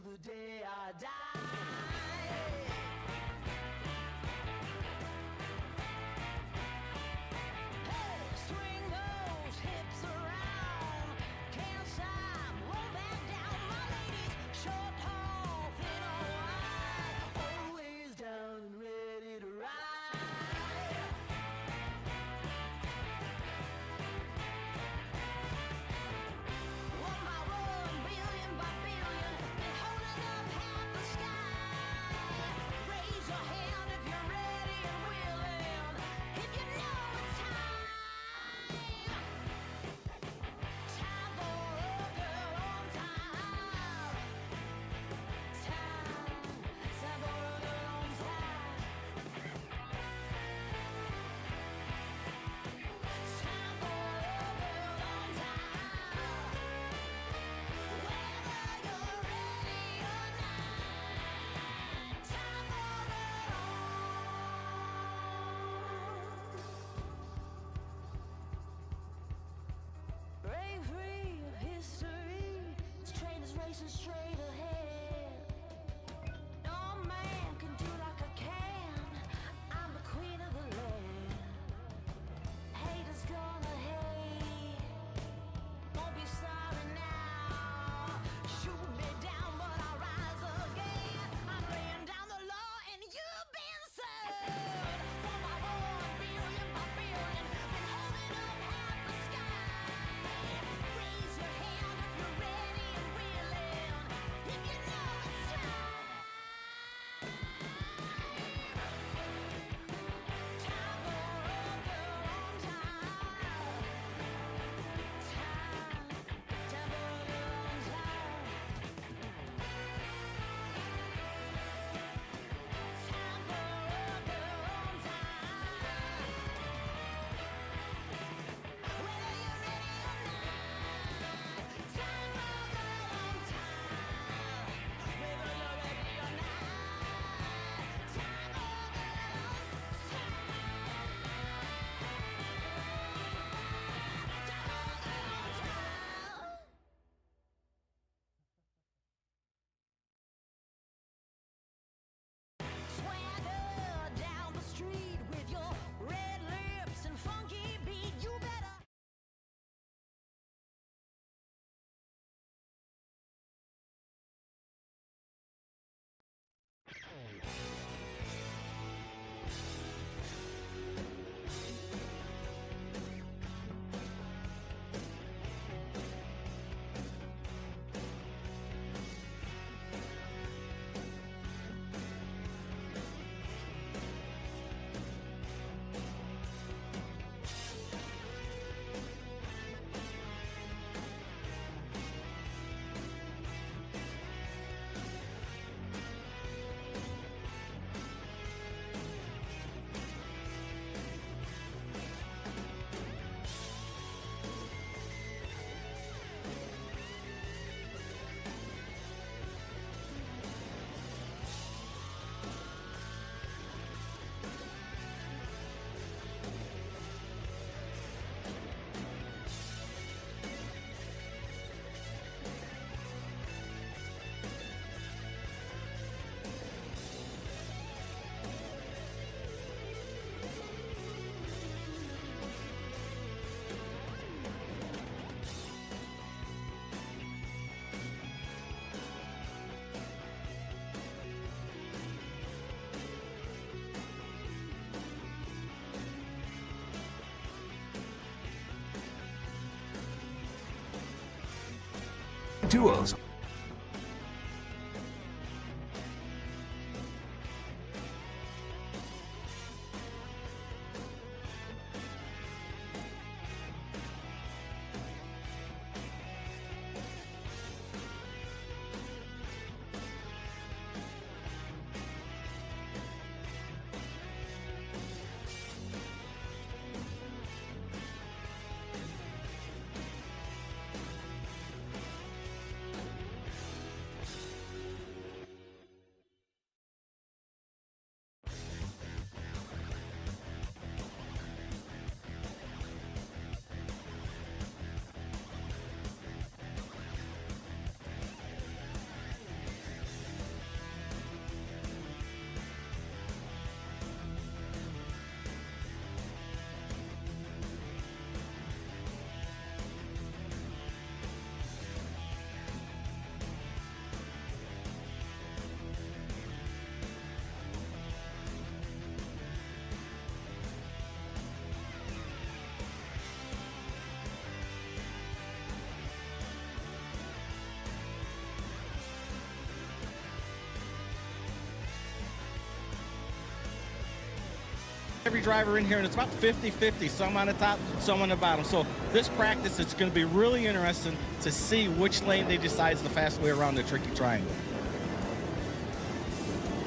the day I die. Straight ahead, no man can do like I can. I'm the queen of the land. Haters gonna hate, won't be sorry now. Shoot me down, but I'll rise again. I'm laying down the law, and you've been served. 1 by 1, billion by billion, been holding up half the sky. Raise your hand if you're ready and willing. If you know it's time. Time for a girl on time. Time for a girl on time. Time for a girl on time. Whether you're ready or not. Time for a girl on time. Whether you're ready or not. Time for a girl on time. Swagger down the street with your red lips and funky beat. You better. Tools. Every driver in here, and it's about 50-50, some on the top, some on the bottom. So this practice, it's going to be really interesting to see which lane they decide is the fast way around the tricky triangle.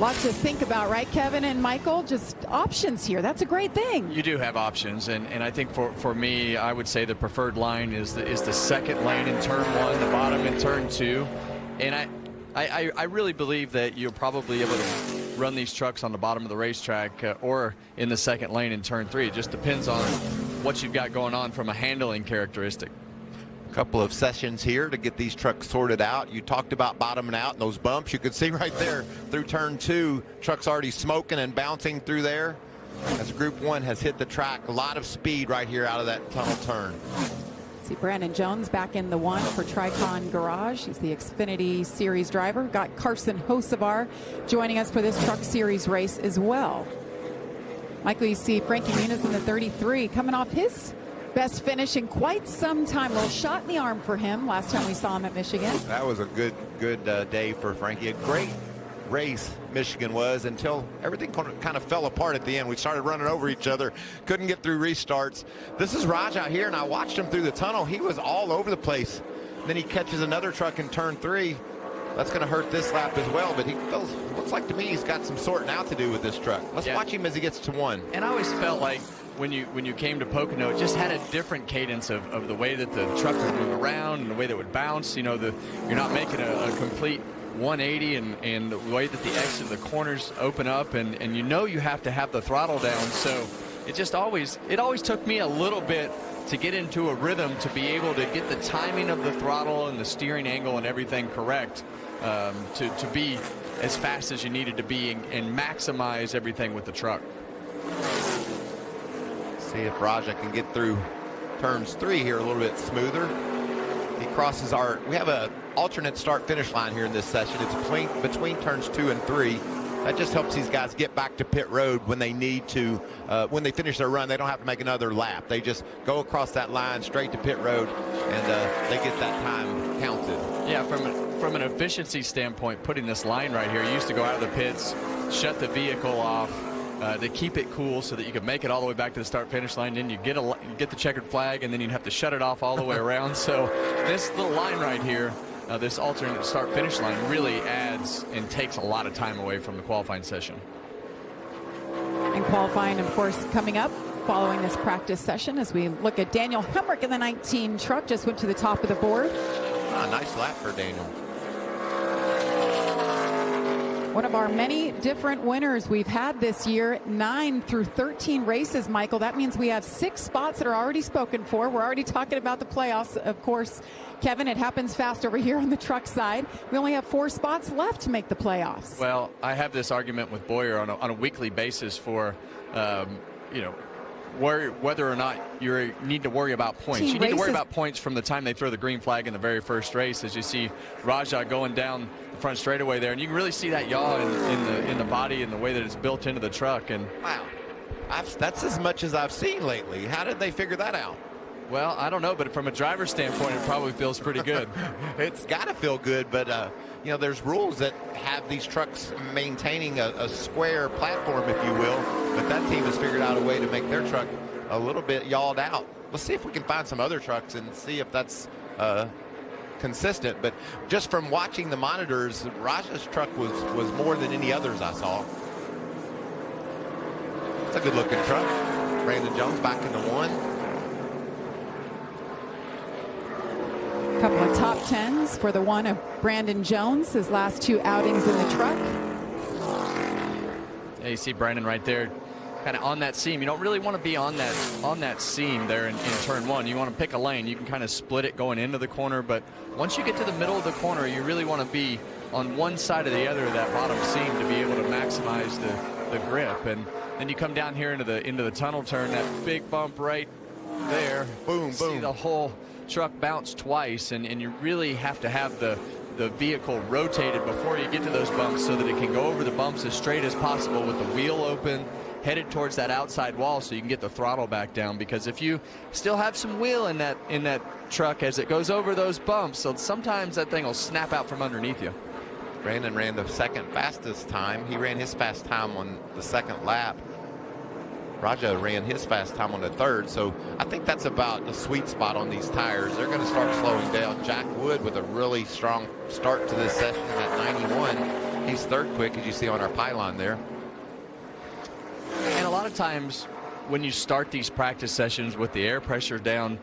Lots to think about, right, Kevin and Michael? Just options here. That's a great thing. You do have options, and I think for me, I would say the preferred line is the second lane in turn 1, the bottom in turn 2. And I really believe that you'll probably be able to run these trucks on the bottom of the racetrack or in the second lane in turn 3. It just depends on what you've got going on from a handling characteristic. A couple of sessions here to get these trucks sorted out. You talked about bottoming out and those bumps. You could see right there through turn 2, trucks already smoking and bouncing through there. As Group 1 has hit the track, a lot of speed right here out of that tunnel turn. See Brandon Jones back in the 1 for Tricon Garage. He's the Xfinity Series driver. Got Carson Hocevar joining us for this Truck Series race as well. Michael, you see Frankie Muniz in the 33 coming off his best finish in quite some time. A little shot in the arm for him last time we saw him at Michigan. That was a good day for Frankie. A great race Michigan was until everything kind of fell apart at the end. We started running over each other, couldn't get through restarts. This is Raj out here, and I watched him through the tunnel. He was all over the place. Then he catches another truck in turn 3. That's going to hurt this lap as well, but he feels, looks like to me he's got some sorting out to do with this truck. Let's watch him as he gets to 1. And I always felt like when you came to Pocono, it just had a different cadence of the way that the truck would move around and the way that it would bounce. You know, you're not making a complete 180 and the way that the exit of the corners open up, and you know you have to have the throttle down. So it always took me a little bit to get into a rhythm to be able to get the timing of the throttle and the steering angle and everything correct to be as fast as you needed to be and maximize everything with the truck. See if Raja can get through turns 3 here a little bit smoother. He crosses we have a alternate start finish line here in this session. It's between turns 2 and 3. That just helps these guys get back to pit road when they need to. When they finish their run, they don't have to make another lap. They just go across that line straight to pit road, and they get that time counted. Yeah, from an efficiency standpoint, putting this line right here, you used to go out of the pits, shut the vehicle off, to keep it cool so that you could make it all the way back to the start finish line. Then you get the checkered flag, and then you'd have to shut it off all the way around. So this little line right here, this alternate start finish line, really adds and takes a lot of time away from the qualifying session. And qualifying, of course, coming up following this practice session as we look at Daniel Hemrick in the 19 truck. Just went to the top of the board. Nice lap for Daniel. One of our many different winners we've had this year, 9 through 13 races, Michael. That means we have 6 spots that are already spoken for. We're already talking about the playoffs, of course. Kevin, it happens fast over here on the truck side. We only have 4 spots left to make the playoffs. Well, I have this argument with Boyer on a weekly basis for, whether or not you need to worry about points. You need to worry about points from the time they throw the green flag in the very first race, as you see Raja going down the front straightaway there, and you can really see that yaw in the body and the way that it's built into the truck. And wow, that's as much as I've seen lately. How did they figure that out? Well, I don't know, but from a driver's standpoint, it probably feels pretty good. It's got to feel good, but there's rules that have these trucks maintaining a square platform, if you will, but that team has figured out a way to make their truck a little bit yawed out. Let's see if we can find some other trucks and see if that's consistent. But just from watching the monitors, Raja's truck was more than any others I saw. It's a good looking truck. Brandon Jones back in the 1. Couple of top 10s for the 1 of Brandon Jones, his last 2 outings in the truck. Yeah, you see Brandon right there, kind of on that seam. You don't really want to be on that seam there in turn 1. You want to pick a lane. You can kind of split it going into the corner, but once you get to the middle of the corner, you really want to be on one side or the other of that bottom seam to be able to maximize the grip. And then you come down here into the tunnel turn, that big bump right there. Boom, see boom. the whole truck bounce twice, and you really have to have the vehicle rotated before you get to those bumps so that it can go over the bumps as straight as possible with the wheel open, headed towards that outside wall so you can get the throttle back down. Because if you still have some wheel in that truck as it goes over those bumps, so sometimes that thing will snap out from underneath you. Brandon ran the second fastest time. He ran his fast time on the second lap. Raja ran his fast time on the third, so I think that's about the sweet spot on these tires. They're going to start slowing down. Jack Wood with a really strong start to this session at 91. He's third quick, as you see on our pylon there. And a lot of times when you start these practice sessions with the air pressure down,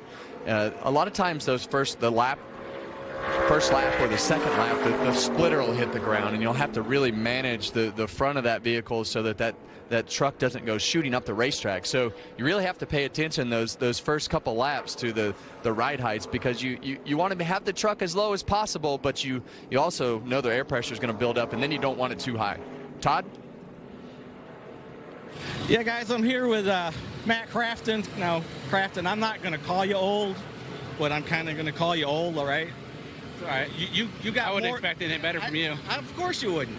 a lot of times those first lap or the second lap, the splitter will hit the ground, and you'll have to really manage the front of that vehicle so that truck doesn't go shooting up the racetrack. So you really have to pay attention those first couple laps to the ride heights, because you want to have the truck as low as possible, but you also know the air pressure is going to build up, and then you don't want it too high. Todd? Yeah, guys, I'm here with Matt Crafton. Now, Crafton, I'm not going to call you old, but I'm kind of going to call you old, all right? All right. You got I wouldn't more, expect anything better from you. Of course you wouldn't.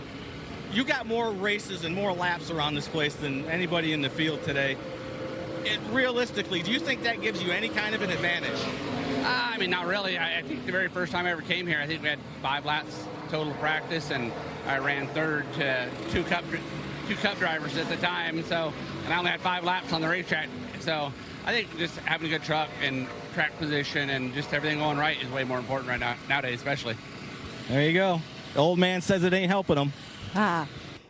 You got more races and more laps around this place than anybody in the field today. Realistically, do you think that gives you any kind of an advantage? I mean, not really. I think the very first time I ever came here, I think we had 5 laps total practice, and I ran third to two cup drivers at the time. So, and I only had 5 laps on the racetrack. So I think just having a good truck and track position and just everything going right is way more important right now, nowadays, especially. There you go. The old man says it ain't helping him.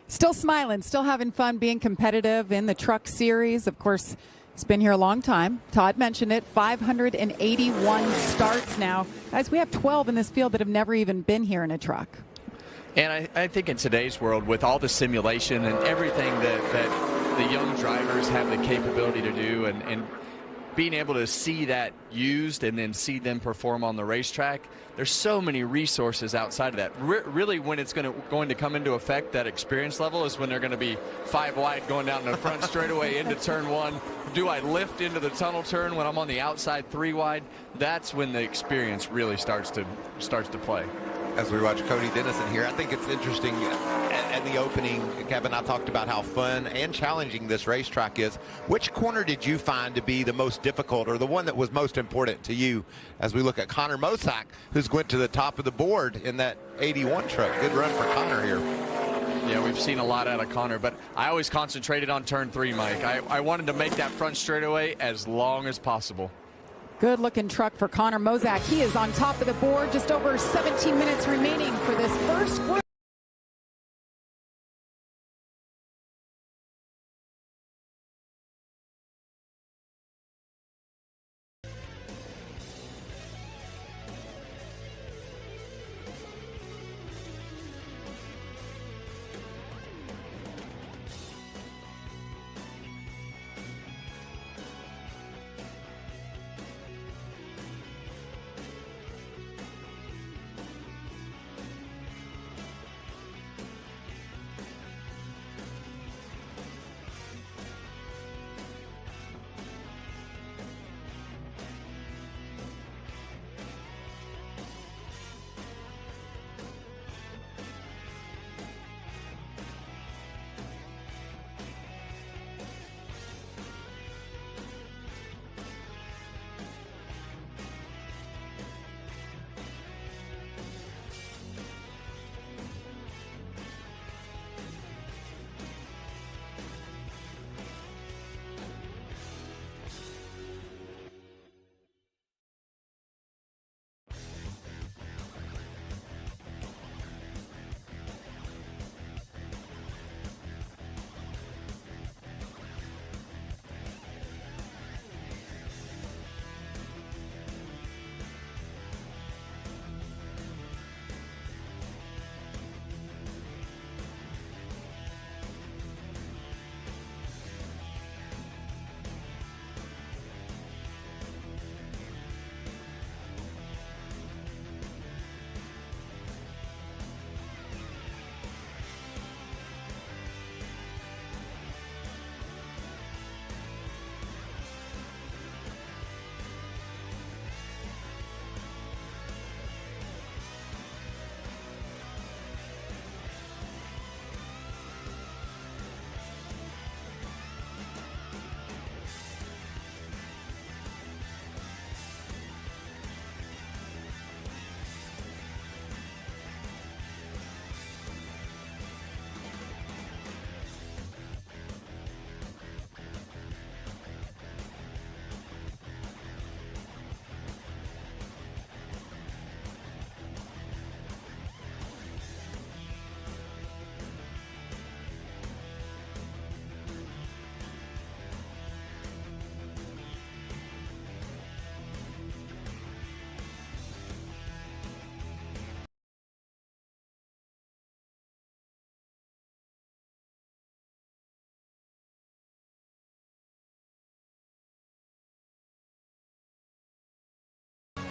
Still smiling, still having fun, being competitive in the truck series. Of course, he's been here a long time. Todd mentioned it, 581 starts now. Guys, we have 12 in this field that have never even been here in a truck. And I think in today's world, with all the simulation and everything that the young drivers have the capability to do, and being able to see that used and then see them perform on the racetrack, there's so many resources outside of that. Really, when it's going to come into effect, that experience level, is when they're going to be 5 wide going down the front straightaway into turn 1. Do I lift into the tunnel turn when I'm on the outside 3 wide? That's when the experience really starts to play. As we watch Cody Dennison here, I think it's interesting. At the opening, Kevin, I talked about how fun and challenging this racetrack is. Which corner did you find to be the most difficult, or the one that was most important to you, as we look at Connor Mosak, who's went to the top of the board in that 81 truck? Good run for Connor here. Yeah, we've seen a lot out of Connor, but I always concentrated on turn 3, Mike. I wanted to make that front straightaway as long as possible. Good looking truck for Connor Mosak. He is on top of the board. Just over 17 minutes remaining for this first group.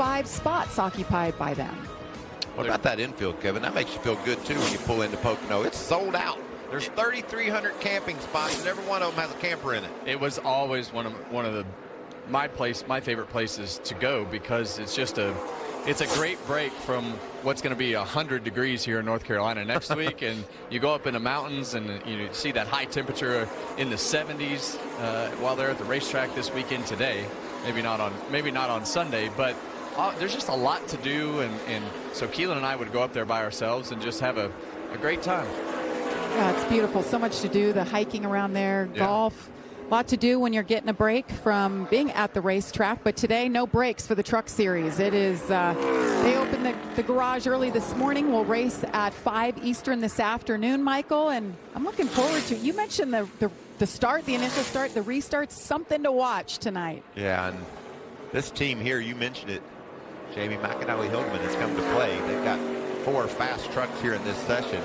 5 spots occupied by them. What about that infield, Kevin? That makes you feel good, too, when you pull into Pocono. It's sold out. There's 3,300 camping spots, and every one of them has a camper in it. It was always one of my favorite places to go, because it's a great break from what's going to be 100 degrees here in North Carolina next week, and you go up in the mountains and you see that high temperature in the 70s while they're at the racetrack this weekend today. Maybe not on Sunday, but there's just a lot to do, and so Keelan and I would go up there by ourselves and just have a great time. Yeah, it's beautiful. So much to do. The hiking around there, golf. A lot to do when you're getting a break from being at the racetrack. But today, no breaks for the Truck Series. It is, they opened the garage early this morning. We'll race at 5 Eastern this afternoon, Michael. And I'm looking forward to it. You mentioned the start, the initial start, the restart, something to watch tonight. Yeah, and this team here, you mentioned it, Jamie McAnally-Hildman has come to play. They've got 4 fast trucks here in this session,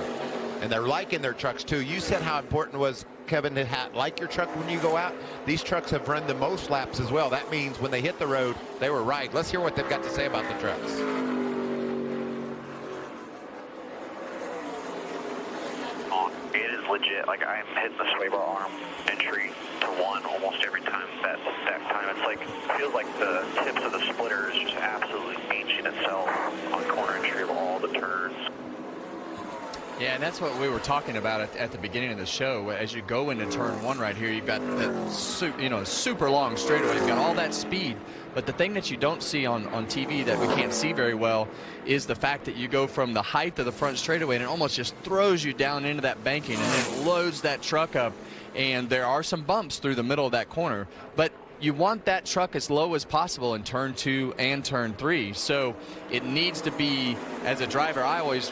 and they're liking their trucks too. You said how important it was, Kevin, to like your truck when you go out. These trucks have run the most laps as well. That means when they hit the road, they were right. Let's hear what they've got to say about the trucks. It is legit. Like, I'm hitting the sway bar arm entry to 1 almost every time. That time, it's like, feels like the tips of the splitter is just absolutely beaching itself on corner entry of all the turns. Yeah, and that's what we were talking about at the beginning of the show. As you go into turn 1 right here, you've got that super long straightaway. You've got all that speed. But the thing that you don't see on TV that we can't see very well is the fact that you go from the height of the front straightaway and it almost just throws you down into that banking and then loads that truck up. And there are some bumps through the middle of that corner. But you want that truck as low as possible in turn 2 and turn 3. So it needs to be, as a driver,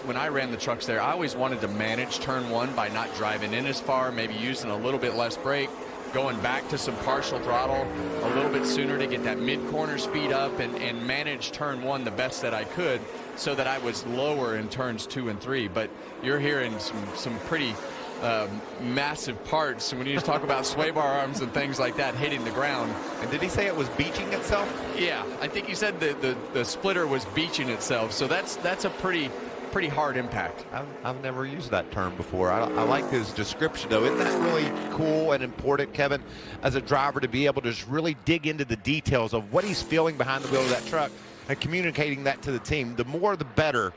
when I ran the trucks there, I always wanted to manage turn 1 by not driving in as far, maybe using a little bit less brake, going back to some partial throttle a little bit sooner to get that mid-corner speed up and manage turn 1 the best that I could so that I was lower in turns 2 and 3. But you're hearing some pretty massive parts when you talk about sway bar arms and things like that hitting the ground. And did he say it was beaching itself? Yeah, I think he said the splitter was beaching itself. So that's a pretty hard impact. I've never used that term before. I like his description, though. Isn't that really cool and important, Kevin, as a driver, to be able to just really dig into the details of what he's feeling behind the wheel of that truck and communicating that to the team? The more, the better.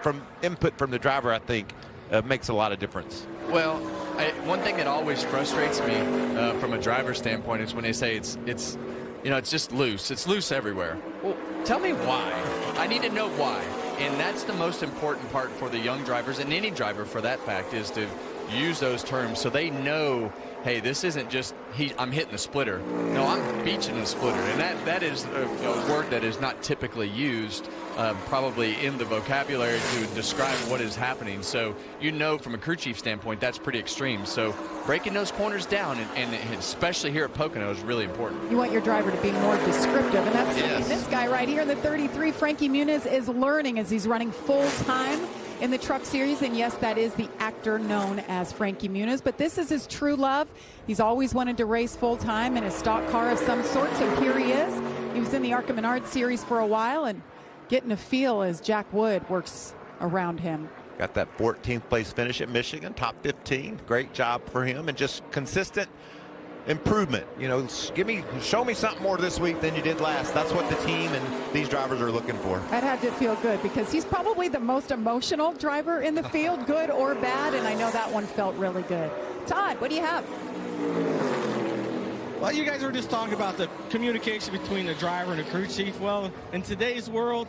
From input from the driver, I think, makes a lot of difference. Well, one thing that always frustrates me from a driver's standpoint is when they say it's just loose. It's loose everywhere. Well, tell me why. I need to know why. And that's the most important part for the young drivers, and any driver for that fact, is to use those terms so they know, hey, this isn't just I'm hitting the splitter. No, I'm beaching the splitter. And that is a word that is not typically used probably in the vocabulary to describe what is happening. So from a crew chief standpoint, that's pretty extreme. So breaking those corners down, and especially here at Pocono, is really important. You want your driver to be more descriptive, and that's something this guy right here, the 33, Frankie Muniz, is learning as he's running full time in the Truck Series. And yes, that is the actor known as Frankie Muniz, but this is his true love. He's always wanted to race full time in a stock car of some sort, so here he is. He was in the ARCA Menard Series for a while and getting a feel as Jack Wood works around him. Got that 14th place finish at Michigan, top 15. Great job for him, and just consistent improvement. Show me something more this week than you did last. That's what the team and these drivers are looking for. That had to feel good, because he's probably the most emotional driver in the field, good or bad, and I know that one felt really good. Todd, what do you have? Well, you guys were just talking about the communication between the driver and the crew chief. Well, in today's world,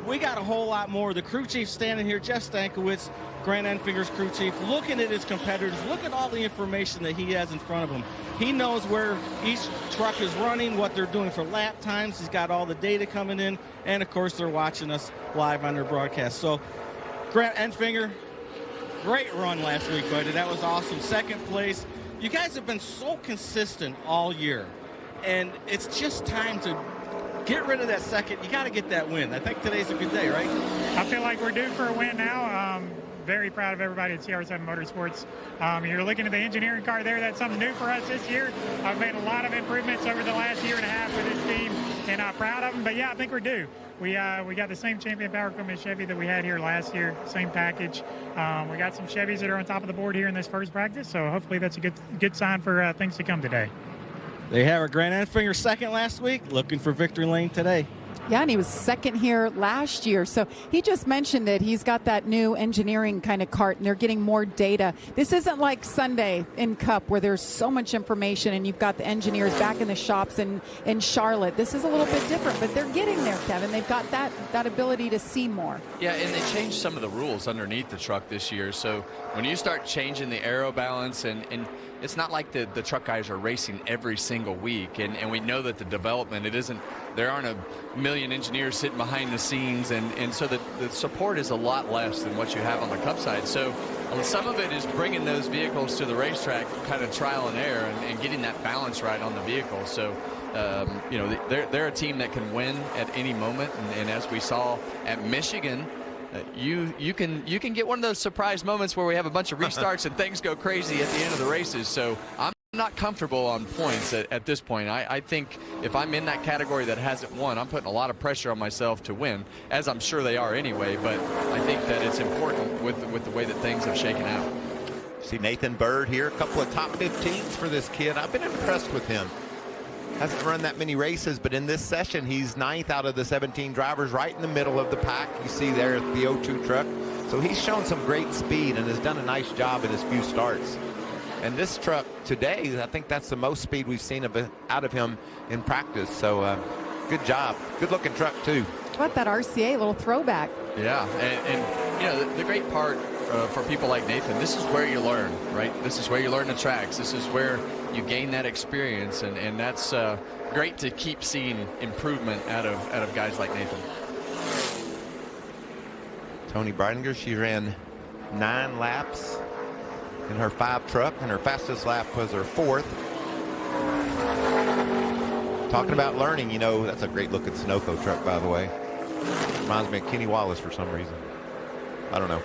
we got a whole lot more. The crew chief standing here, Jeff Stankiewicz, Grant Enfinger's crew chief, looking at his competitors, look at all the information that he has in front of him. He knows where each truck is running, what they're doing for lap times. He's got all the data coming in, and of course, they're watching us live on their broadcast. So, Grant Enfinger, great run last week, buddy. That was awesome. Second place. You guys have been so consistent all year, and it's just time to get rid of that second. You got to get that win. I think today's a good day, right? I feel like we're due for a win now. Very proud of everybody at CR7 Motorsports. You're looking at the engineering car there. That's something new for us this year. I've made a lot of improvements over the last year and a half with this team, and I'm proud of them. But yeah, I think we're due. we got the same champion power equipment Chevy that we had here last year, same package. We got some Chevys that are on top of the board here in this first practice, so hopefully that's a good sign for things to come today. They have a Grant Enfinger second last week, looking for victory lane today. Yeah, and he was second here last year. So he just mentioned it. He's got that new engineering kind of cart, and they're getting more data. This isn't like Sunday in Cup where there's so much information and you've got the engineers back in the shops in Charlotte. This is a little bit different, but they're getting there, Kevin. They've got that ability to see more. Yeah, and they changed some of the rules underneath the truck this year. So when you start changing the aero balance, and it's not like the truck guys are racing every single week, and we know that the development, there aren't a million engineers sitting behind the scenes, and so the support is a lot less than what you have on the Cup side. So some of it is bringing those vehicles to the racetrack, kind of trial and error, and getting that balance right on the vehicle. So you know, they're a team that can win at any moment, and as we saw at Michigan, you can get one of those surprise moments where we have a bunch of restarts and things go crazy at the end of the races. So I'm not comfortable on points at this point. I think if I'm in that category that hasn't won, I'm putting a lot of pressure on myself to win, as I'm sure they are anyway. But I think that it's important with the way that things have shaken out. See Nathan Bird here, a couple of top 15s for this kid. I've been impressed with him. Hasn't run that many races, but in this session, he's 9th out of the 17 drivers, right in the middle of the pack. You see there at the O2 truck. So he's shown some great speed and has done a nice job in his few starts. And this truck today, I think that's the most speed we've seen out of him in practice. So good job. Good looking truck too. How about that RCA little throwback? Yeah, and you know, the great part for people like Nathan, this is where you learn, right? This is where you learn the tracks. This is where you gain that experience, and that's great to keep seeing improvement out of guys like Nathan. Tony Breidinger, she ran 9 laps in her 5 truck, and her fastest lap was her 4th. Talking about learning, you know, that's a great looking Sunoco truck, by the way. Reminds me of Kenny Wallace for some reason. I don't know.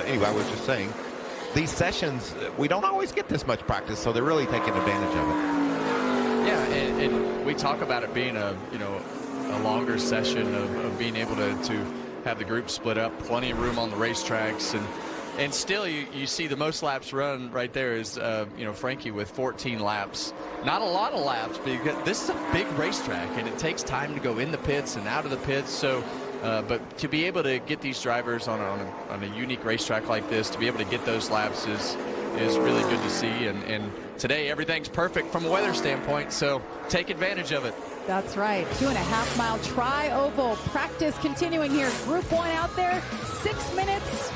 Anyway, I was just saying, these sessions, we don't always get this much practice, so they're really taking advantage of it. Yeah, and we talk about it being a longer session of being able to have the group split up, plenty of room on the racetracks, and still you see the most laps run right there is Frankie with 14 laps. Not a lot of laps, because this is a big racetrack and it takes time to go in the pits and out of the pits. So but to be able to get these drivers on a unique racetrack like this, to be able to get those laps is really good to see. And today everything's perfect from a weather standpoint, so take advantage of it. That's right. 2.5 mile tri-oval practice continuing here. Group 1 out there, 6 minutes.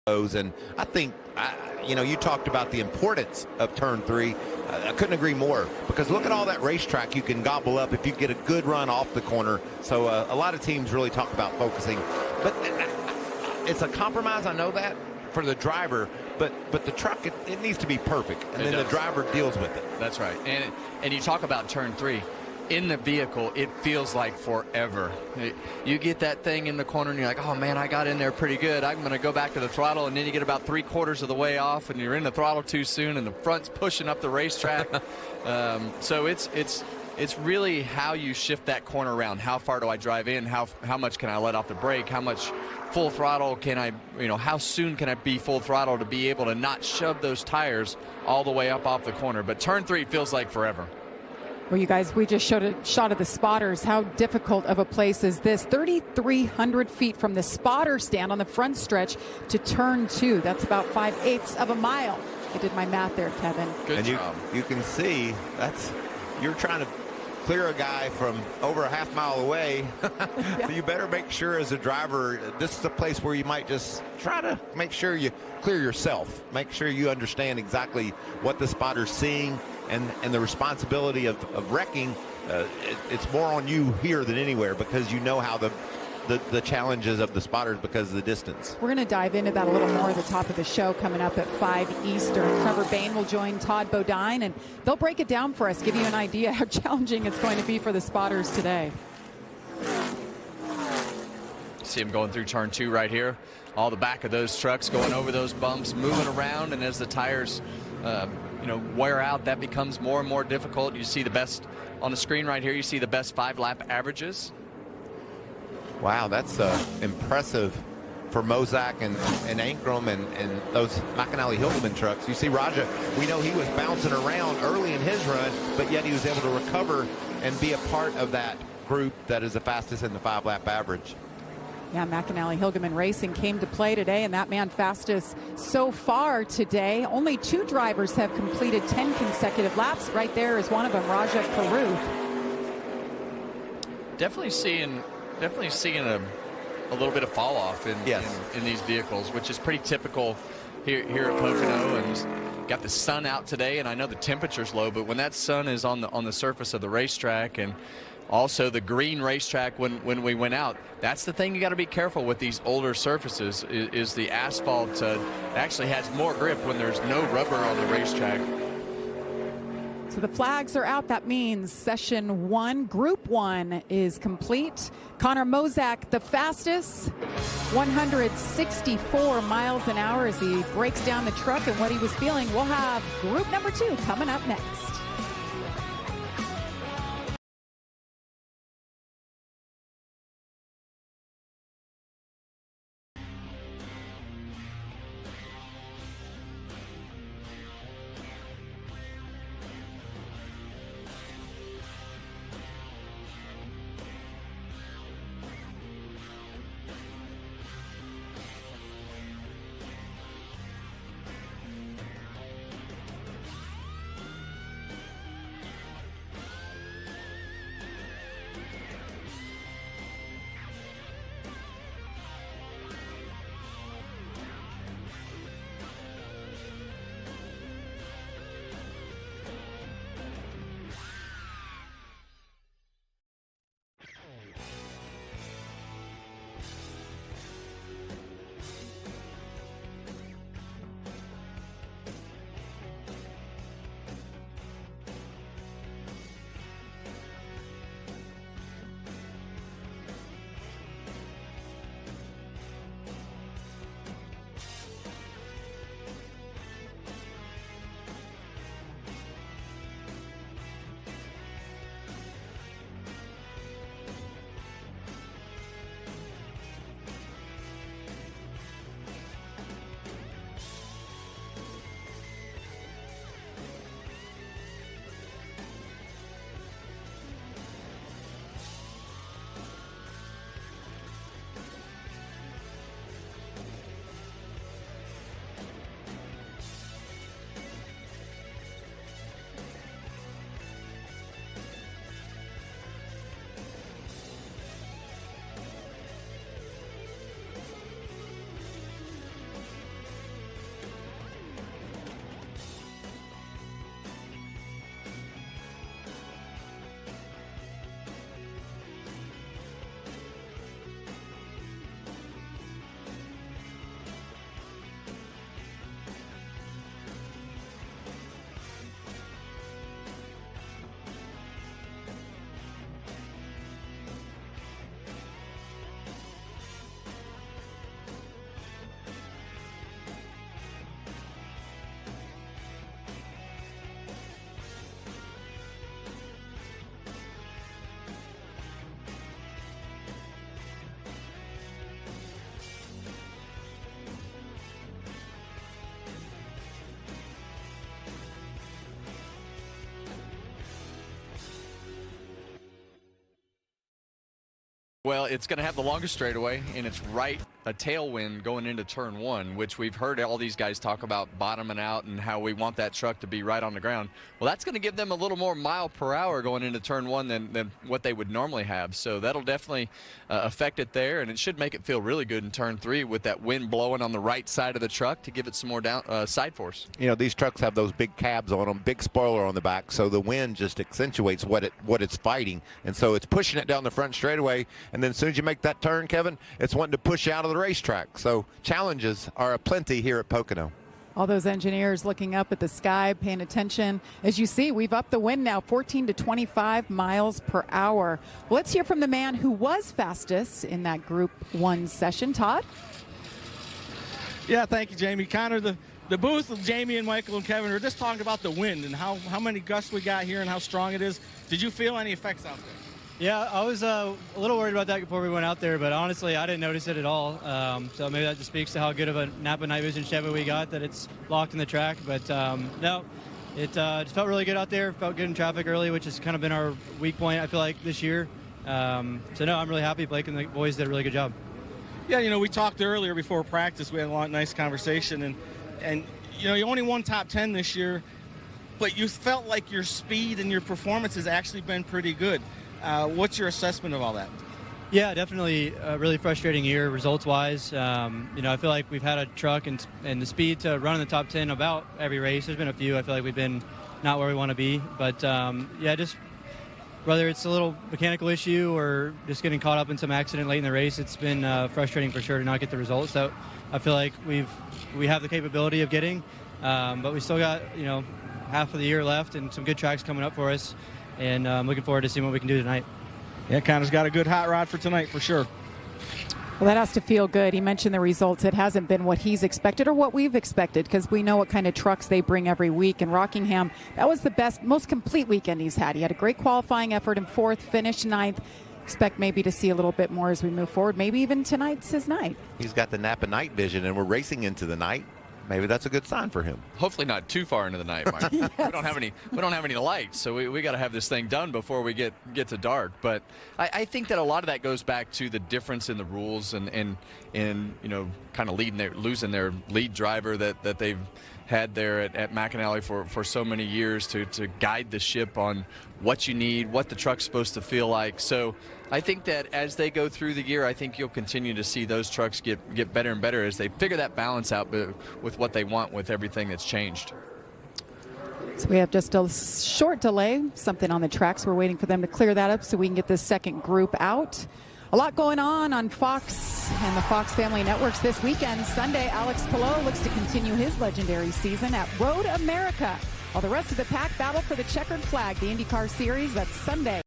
And I think, you know, you talked about the importance of turn 3. I couldn't agree more, because look at all that racetrack you can gobble up if you get a good run off the corner. So a lot of teams really talk about focusing, but it's a compromise. I know that for the driver, but the truck, it needs to be perfect, and then the driver deals with it. That's right. And you talk about turn 3. In the vehicle, it feels like forever. You get that thing in the corner and you're like, oh man, I got in there pretty good. I'm going to go back to the throttle, and then you get about 3/4 of the way off and you're in the throttle too soon and the front's pushing up the racetrack. So it's really how you shift that corner around. How far do I drive in? How much can I let off the brake? How much full throttle can I, you know, how soon can I be full throttle to be able to not shove those tires all the way up off the corner? But turn 3 feels like forever. Well, you guys, we just showed a shot of the spotters. How difficult of a place is this? 3,300 feet from the spotter stand on the front stretch to turn 2. That's about 5/8 of a mile. I did my math there, Kevin. Good job. You can see you're trying to clear a guy from over a half mile away. So you better make sure as a driver, this is a place where you might just try to make sure you clear yourself. Make sure you understand exactly what the spotter's seeing, and the responsibility of wrecking. It's more on you here than anywhere, because you know how the challenges of the spotters because of the distance. We're going to dive into that a little more at the top of the show coming up at 5 Eastern. Trevor Bain will join Todd Bodine, and they'll break it down for us, give you an idea how challenging it's going to be for the spotters today. See him going through turn 2 right here. All the back of those trucks going over those bumps, moving around, and as the tires you know, wear out, that becomes more and more difficult. You see the best on the screen right here. You see the best 5-lap averages. Wow, that's impressive for Mozak and Ankrum and those McAnally Hildeman trucks. You see Raja, we know he was bouncing around early in his run, but yet he was able to recover and be a part of that group that is the fastest in the 5-lap average. Yeah, McAnally Hildeman Racing came to play today, and that man fastest so far today. Only 2 drivers have completed 10 consecutive laps. Right there is one of them, Raja Karuth. Definitely seeing a little bit of fall off in these vehicles, which is pretty typical here at Pocono. And got the sun out today, and I know the temperature's low, but when that sun is on the surface of the racetrack, and also the green racetrack when we went out, that's the thing you got to be careful with these older surfaces is the asphalt actually has more grip when there's no rubber on the racetrack. So the flags are out. That means session 1, group 1 is complete. Connor Mozak, the fastest, 164 miles an hour as he breaks down the truck and what he was feeling. We'll have group number 2 coming up next. Well, it's going to have the longest straightaway, and it's right a tailwind going into turn one, which we've heard all these guys talk about bottoming out and how we want that truck to be right on the ground. Well, that's going to give them a little more mile per hour going into turn one than what they would normally have. So that'll definitely affect it there, and it should make it feel really good in turn three with that wind blowing on the right side of the truck to give it some more side force. You know, these trucks have those big cabs on them, big spoiler on the back, so the wind just accentuates what it's fighting, and so it's pushing it down the front straightaway. And then as soon as you make that turn, Kevin, it's wanting to push you out of the racetrack. So challenges are aplenty here at Pocono. All those engineers looking up at the sky, paying attention. As you see, we've upped the wind now 14 to 25 miles per hour. Well, let's hear from the man who was fastest in that Group 1 session. Todd? Yeah, thank you, Jamie. Connor, the booth of Jamie and Michael and Kevin were just talking about the wind and how many gusts we got here and how strong it is. Did you feel any effects out there? Yeah, I was a little worried about that before we went out there, but honestly, I didn't notice it at all. So maybe that just speaks to how good of a Napa night vision Chevy we got, that it's locked in the track. But no, it just felt really good out there. Felt good in traffic early, which has kind of been our weak point, I feel like, this year. So no, I'm really happy. Blake and the boys did a really good job. Yeah, you know, we talked earlier before practice. We had a nice conversation, and you know, you only won top 10 this year, but you felt like your speed and your performance has actually been pretty good. What's your assessment of all that? Yeah, definitely a really frustrating year results-wise. You know, I feel like we've had a truck and the speed to run in the top 10 about every race. There's been a few I feel like we've been not where we want to be. But, yeah, just whether it's a little mechanical issue or just getting caught up in some accident late in the race, it's been frustrating for sure to not get the results that I feel like we have the capability of getting. But we still got, you know, half of the year left and some good tracks coming up for us. And I'm looking forward to seeing what we can do tonight. Yeah, Connor's got a good hot rod for tonight for sure. Well, that has to feel good. He mentioned the results. It hasn't been what he's expected or what we've expected, because we know what kind of trucks they bring every week. And Rockingham, that was the best, most complete weekend he's had. He had a great qualifying effort in fourth, finished ninth. Expect maybe to see a little bit more as we move forward. Maybe even tonight's his night. He's got the Napa night vision, and we're racing into the night. Maybe that's a good sign for him. Hopefully not too far into the night, Mike. Yes. We don't have any lights, so we got to have this thing done before we get to dark. But I think that a lot of that goes back to the difference in the rules and you know, kind of losing their lead driver that they've had there at McAnally for so many years to guide the ship on what you need, what the truck's supposed to feel like. So I think that as they go through the year, I think you'll continue to see those trucks get better and better as they figure that balance out with what they want with everything that's changed. So we have just a short delay, something on the tracks. We're waiting for them to clear that up so we can get this second group out. A lot going on Fox and the Fox Family Networks this weekend. Sunday, Alex Palou looks to continue his legendary season at Road America, while the rest of the pack battle for the checkered flag, the IndyCar Series. That's Sunday.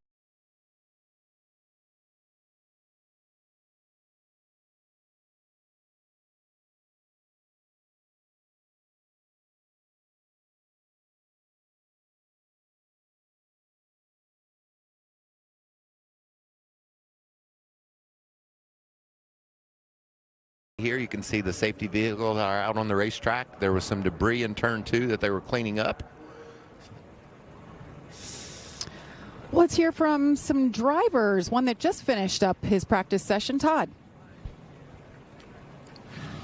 Here you can see the safety vehicles are out on the racetrack. There was some debris in turn 2 that they were cleaning up. Let's hear from some drivers. One that just finished up his practice session, Todd.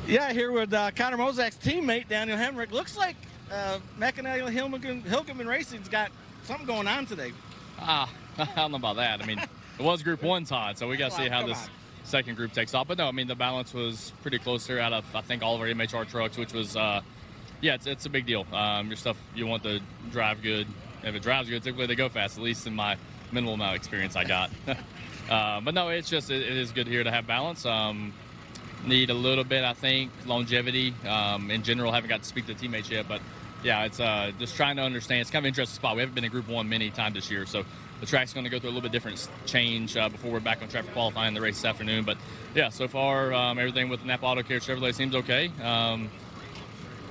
Yeah, here with Connor Mozak's teammate, Daniel Hemrick. Looks like McAnally Hilgeman Racing's got something going on today. I don't know about that. I mean, it was Group 1, Todd, so we got to see how this second group takes off. But no, I mean, the balance was pretty close there out of, I think, all of our MHR trucks, which was, yeah, it's a big deal. Your stuff, you want to drive good. If it drives good, typically they go fast, at least in my minimal amount of experience I got. But no, it's just, it is good here to have balance. Need a little bit, I think, longevity. In general, haven't got to speak to teammates yet, but yeah, it's just trying to understand. It's kind of an interesting spot. We haven't been in Group 1 many times this year, so the track's going to go through a little bit different change before we're back on track for qualifying the race this afternoon. But yeah, so far everything with Napa Auto Care Chevrolet seems okay.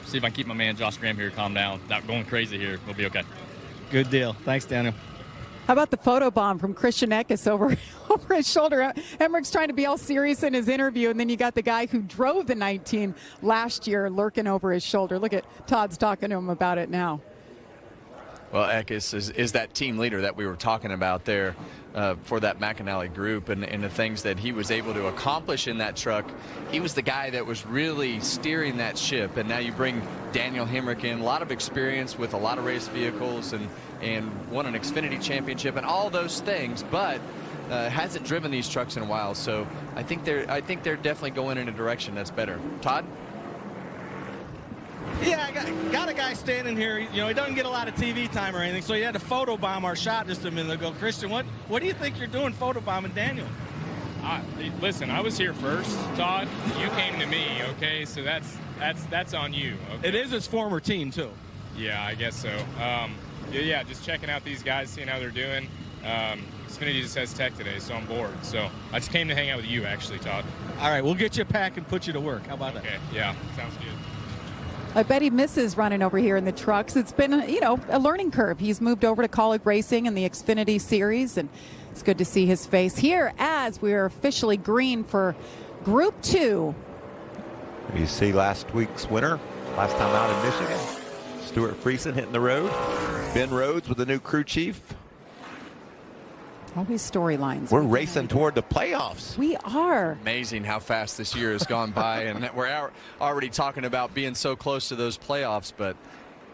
See if I can keep my man Josh Graham here calm down. Not going crazy here. We'll be okay. Good deal. Thanks, Daniel. How about the photo bomb from Christian Eckes over his shoulder? Hemrick's trying to be all serious in his interview, and then you got the guy who drove the 19 last year lurking over his shoulder. Look at Todd's talking to him about it now. Well, Eckes is that team leader that we were talking about there for that McAnally group, and the things that he was able to accomplish in that truck. He was the guy that was really steering that ship, and now you bring Daniel Hemrick in, a lot of experience with a lot of race vehicles, and won an Xfinity championship and all those things, but hasn't driven these trucks in a while. So I think they're definitely going in a direction that's better. Todd? Yeah, I got a guy standing here. You know, he doesn't get a lot of TV time or anything, so he had to photobomb our shot just a minute ago. Christian, what do you think you're doing photobombing Daniel? Listen, I was here first, Todd. You came to me, okay? So that's on you. Okay? It is his former team too. Yeah, I guess so. Yeah, just checking out these guys, seeing how they're doing. Xfinity just has tech today, so I'm bored. So I just came to hang out with you, actually, Todd. All right, we'll get you a pack and put you to work. How about that? Okay, yeah, sounds good. I bet he misses running over here in the trucks. It's been, a learning curve. He's moved over to Colleague Racing in the Xfinity Series, and it's good to see his face here as we are officially green for Group 2. You see last week's winner, last time out in Michigan, Stuart Friesen hitting the road. Ben Rhodes with the new crew chief. Always storylines. We're racing toward the playoffs. We are. Amazing how fast this year has gone by, and we're already talking about being so close to those playoffs, but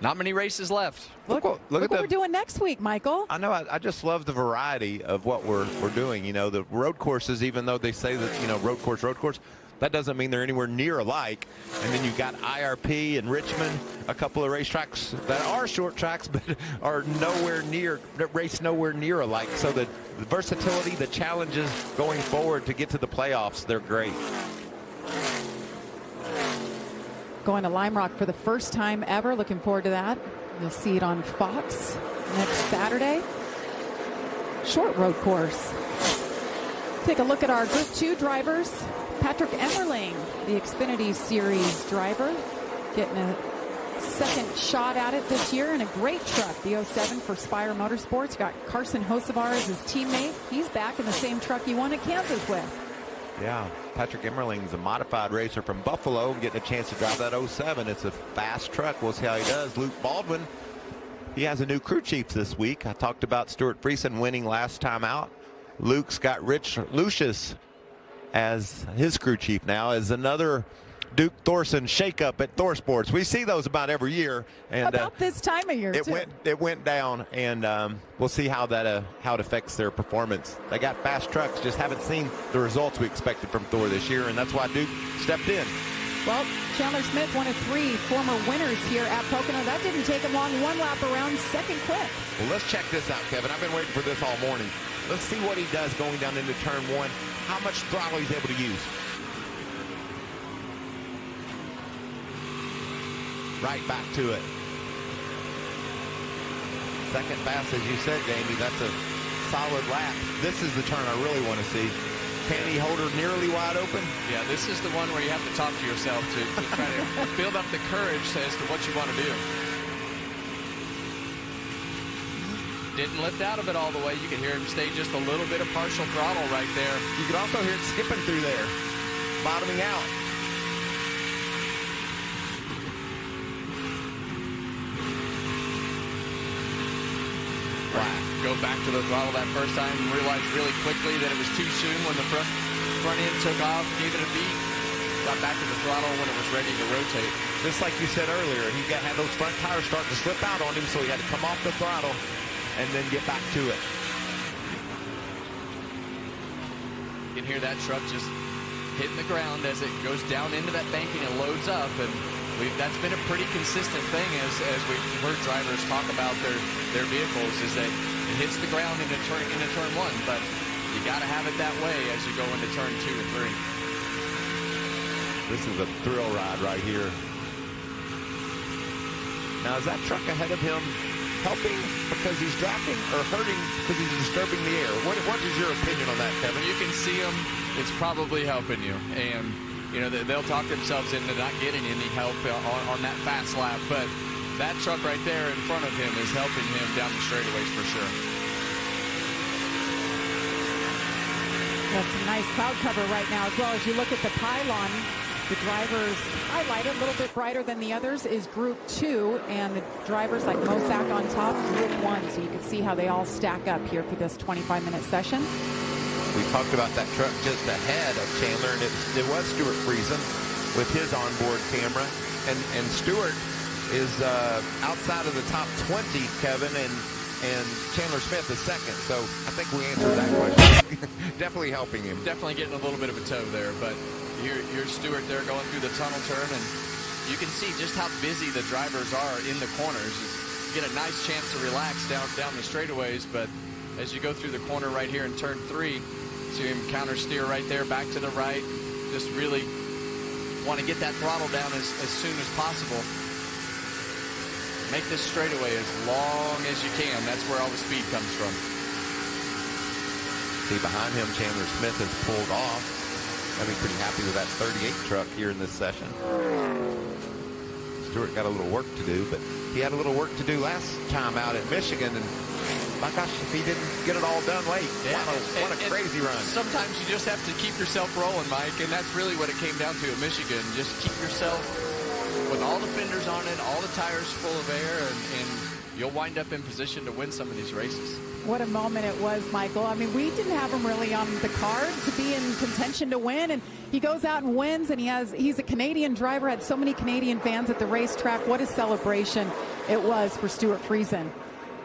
not many races left. Look at what we're doing next week, Michael. I know. I just love the variety of what we're doing. You know, the road courses, even though they say that, road course, that doesn't mean they're anywhere near alike. And then you've got IRP and Richmond, a couple of racetracks that are short tracks, but are nowhere near alike. So the versatility, the challenges going forward to get to the playoffs, they're great. Going to Lime Rock for the first time ever. Looking forward to that. You'll see it on Fox next Saturday. Short road course. Take a look at our Group 2 drivers. Patrick Emmerling, the Xfinity Series driver, getting a second shot at it this year in a great truck, the 07 for Spire Motorsports. Got Carson Hocevar as his teammate. He's back in the same truck he won at Kansas with. Yeah, Patrick Emmerling's a modified racer from Buffalo, getting a chance to drive that 07. It's a fast truck. We'll see how he does. Luke Baldwin, he has a new crew chief this week. I talked about Stuart Friesen winning last time out. Luke's got Rich Lucius as his crew chief now, as another Duke Thorson shakeup at Thor Sports. We see those about every year, and about this time of year it went down, and we'll see how it affects their performance. They got fast trucks, just haven't seen the results we expected from Thor this year, and that's why Duke stepped in. Well, Chandler Smith, one of 3 former winners here at Pocono. That didn't take him long. 1 lap around, second quick. Well, let's check this out, Kevin. I've been waiting for this all morning. Let's see what he does going down into turn 1, how much throttle he's able to use. Right back to it. Second fast, as you said, Jamie. That's a solid lap. This is the turn I really want to see. Can he hold her nearly wide open? Yeah, this is the one where you have to talk to yourself to try to build up the courage as to what you want to do. Didn't lift out of it all the way. You can hear him stay just a little bit of partial throttle right there. You can also hear it skipping through there, bottoming out. Wow. Go back to the throttle that first time and realized really quickly that it was too soon when the front end took off, gave it a beat, got back to the throttle when it was ready to rotate. Just like you said earlier, he had those front tires starting to slip out on him, so he had to come off the throttle and then get back to it. You can hear that truck just hitting the ground as it goes down into that banking and loads up, and that's been a pretty consistent thing as we've heard drivers talk about their vehicles, is that it hits the ground into turn 1, but you got to have it that way as you go into turn 2 and 3. This is a thrill ride right here. Now, is that truck ahead of him helping because he's drafting or hurting because he's disturbing the air? What is your opinion on that, Kevin? You can see him. It's probably helping you, and they'll talk themselves into not getting any help on that fast lap, but that truck right there in front of him is helping him down the straightaways for sure. That's some nice cloud cover right now, as well as you look at the pylon. The drivers highlighted a little bit brighter than the others is Group 2, and the drivers like Mosak on top, Group 1. So you can see how they all stack up here for this 25-minute session. We talked about that truck just ahead of Chandler, and it was Stuart Friesen with his onboard camera. And Stuart is outside of the top 20, Kevin, and Chandler Smith is second. So I think we answered that question. Definitely helping him. Definitely getting a little bit of a tow there, but here's Stuart there going through the tunnel turn, and you can see just how busy the drivers are in the corners. You get a nice chance to relax down the straightaways, but as you go through the corner right here in turn 3, see him counter steer right there, back to the right. Just really want to get that throttle down as soon as possible. Make this straightaway as long as you can. That's where all the speed comes from. See behind him, Chandler Smith has pulled off. I'll be pretty happy with that 38 truck here in this session. Stewart got a little work to do, but he had a little work to do last time out at Michigan, and my gosh, if he didn't get it all done late. Yeah, what a crazy run. Sometimes you just have to keep yourself rolling, Mike, and that's really what it came down to at Michigan. Just keep yourself with all the fenders on it, all the tires full of air, and you'll wind up in position to win some of these races. What a moment it was, Michael. I mean, we didn't have him really on the card to be in contention to win, and he goes out and wins, and he's a Canadian driver, had so many Canadian fans at the racetrack. What a celebration it was for Stuart Friesen.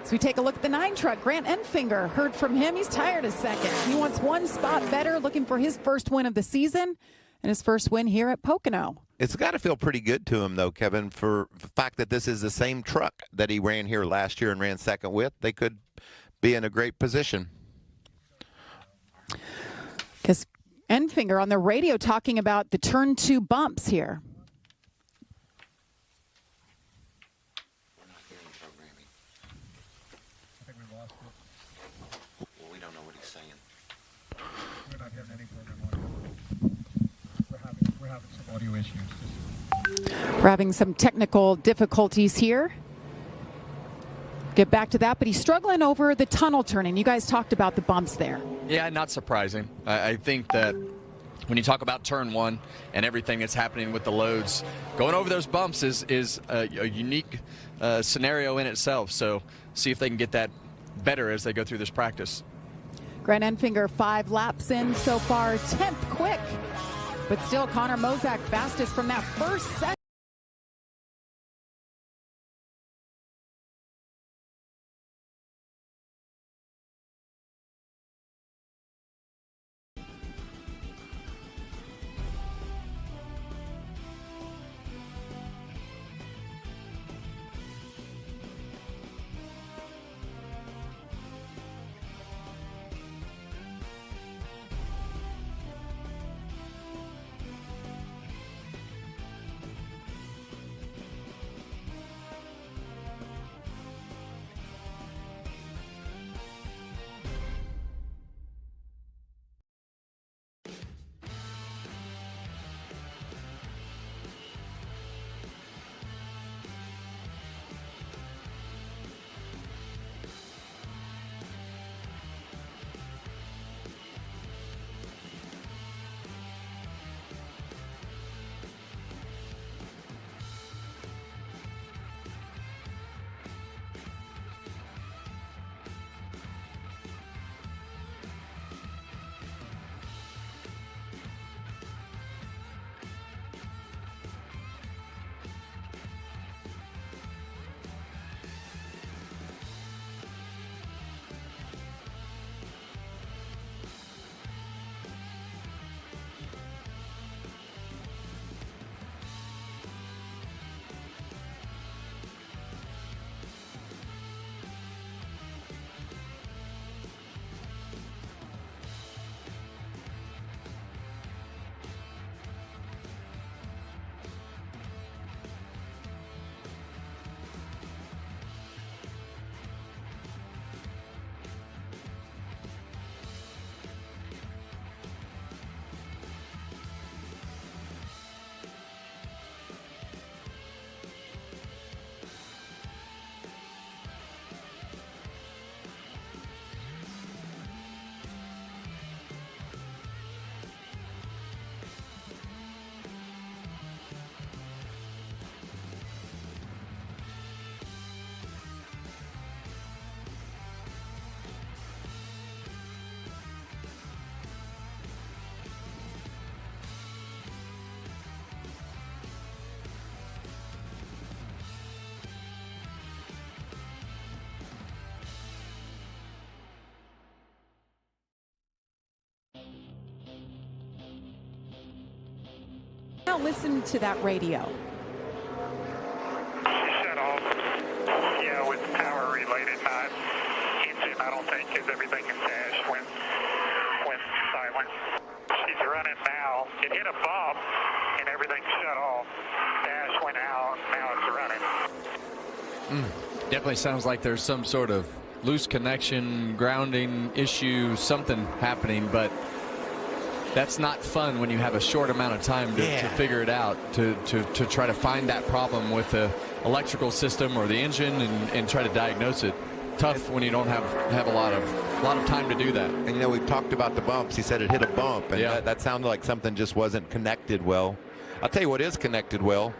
So we take a look at the 9 truck. Grant Enfinger, heard from him. He's tired of second. He wants one spot better, looking for his first win of the season and his first win here at Pocono. It's got to feel pretty good to him, though, Kevin, for the fact that this is the same truck that he ran here last year and ran second with. They could be in a great position. Because Enfinger on the radio talking about the turn 2 bumps here. Audio issues. We're having some technical difficulties here. Get back to that, but he's struggling over the tunnel turning. You guys talked about the bumps there. Yeah, not surprising. I think that when you talk about turn 1 and everything that's happening with the loads, going over those bumps is a unique scenario in itself. So see if they can get that better as they go through this practice. Grant Enfinger 5 laps in so far, 10th quick. But still, Connor Mosak fastest from that first set. Now listen to that radio. Shut off. Yeah, with power related, not engine, I don't think, because everything is dash when silent. She's running now. It hit a bump and everything shut off. Dash went out, now it's running. Definitely sounds like there's some sort of loose connection, grounding issue, something happening, but that's not fun when you have a short amount of time to figure it out, to try to find that problem with the electrical system or the engine and try to diagnose it. Tough when you don't have a lot of time to do that. And you know, we've talked about the bumps. He said it hit a bump, and that sounded like something just wasn't connected well. I'll tell you what is connected well.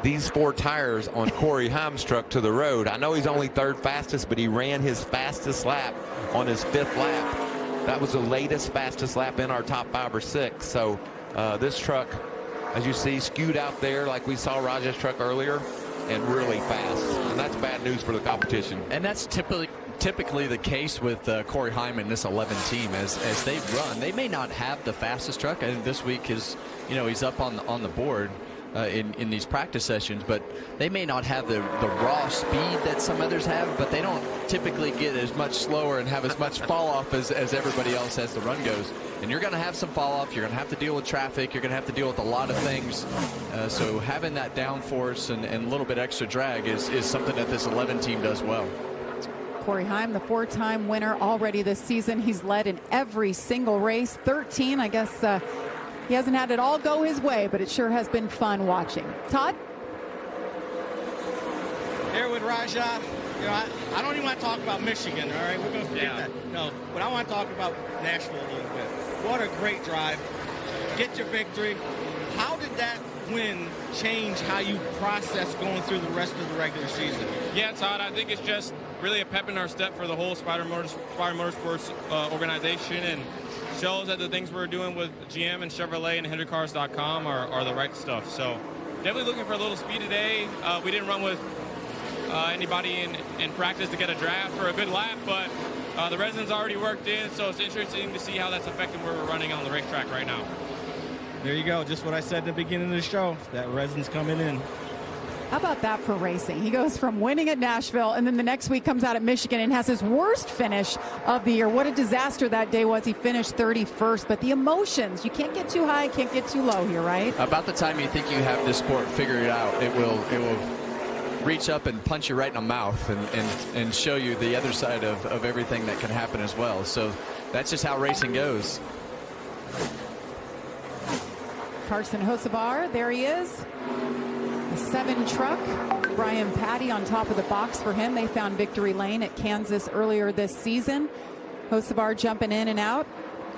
These 4 tires on Corey Heim's truck to the road. I know he's only 3rd fastest, but he ran his fastest lap on his 5th lap. That was the latest fastest lap in our top 5 or 6. So this truck, as you see, skewed out there like we saw Raj's truck earlier, and really fast. And that's bad news for the competition. And that's typically the case with Corey Heim and this 11 team. As they run, they may not have the fastest truck. I think this week is, you know, he's up on the board in these practice sessions, but they may not have the raw speed that some others have, but they don't typically get as much slower and have as much fall off as everybody else as the run goes. And you're going to have some fall off. You're going to have to deal with traffic. You're going to have to deal with a lot of things. So having that downforce and a little bit extra drag is something that this 11 team does well. Corey Heim, the 4-time winner already this season. He's led in every single race, 13. I guess he hasn't had it all go his way, but it sure has been fun watching. Todd? Here with Raja. You know, I don't even want to talk about Michigan, all right? We're going to forget that. No, but I want to talk about Nashville a little bit. What a great drive. Get your victory. How did that win change how you process going through the rest of the regular season? Yeah, Todd, I think it's just really a pep in our step for the whole Spider Motorsports organization, and shows that the things we're doing with GM and Chevrolet and HendrickCars.com are the right stuff. So definitely looking for a little speed today. We didn't run with anybody in practice to get a draft or a good lap, but the resin's already worked in, so it's interesting to see how that's affecting where we're running on the racetrack right now. There you go. Just what I said at the beginning of the show. That resin's coming in. How about that for racing? He goes from winning at Nashville, and then the next week comes out at Michigan and has his worst finish of the year. What a disaster that day was. He finished 31st, but the emotions, you can't get too high, can't get too low here, right? About the time you think you have this sport figured out, it will reach up and punch you right in the mouth and show you the other side of everything that can happen as well. So that's just how racing goes. Carson Hocevar, there he is. The 7 truck. Brian Patty on top of the box for him. They found victory lane at Kansas earlier this season. Hocevar jumping in and out.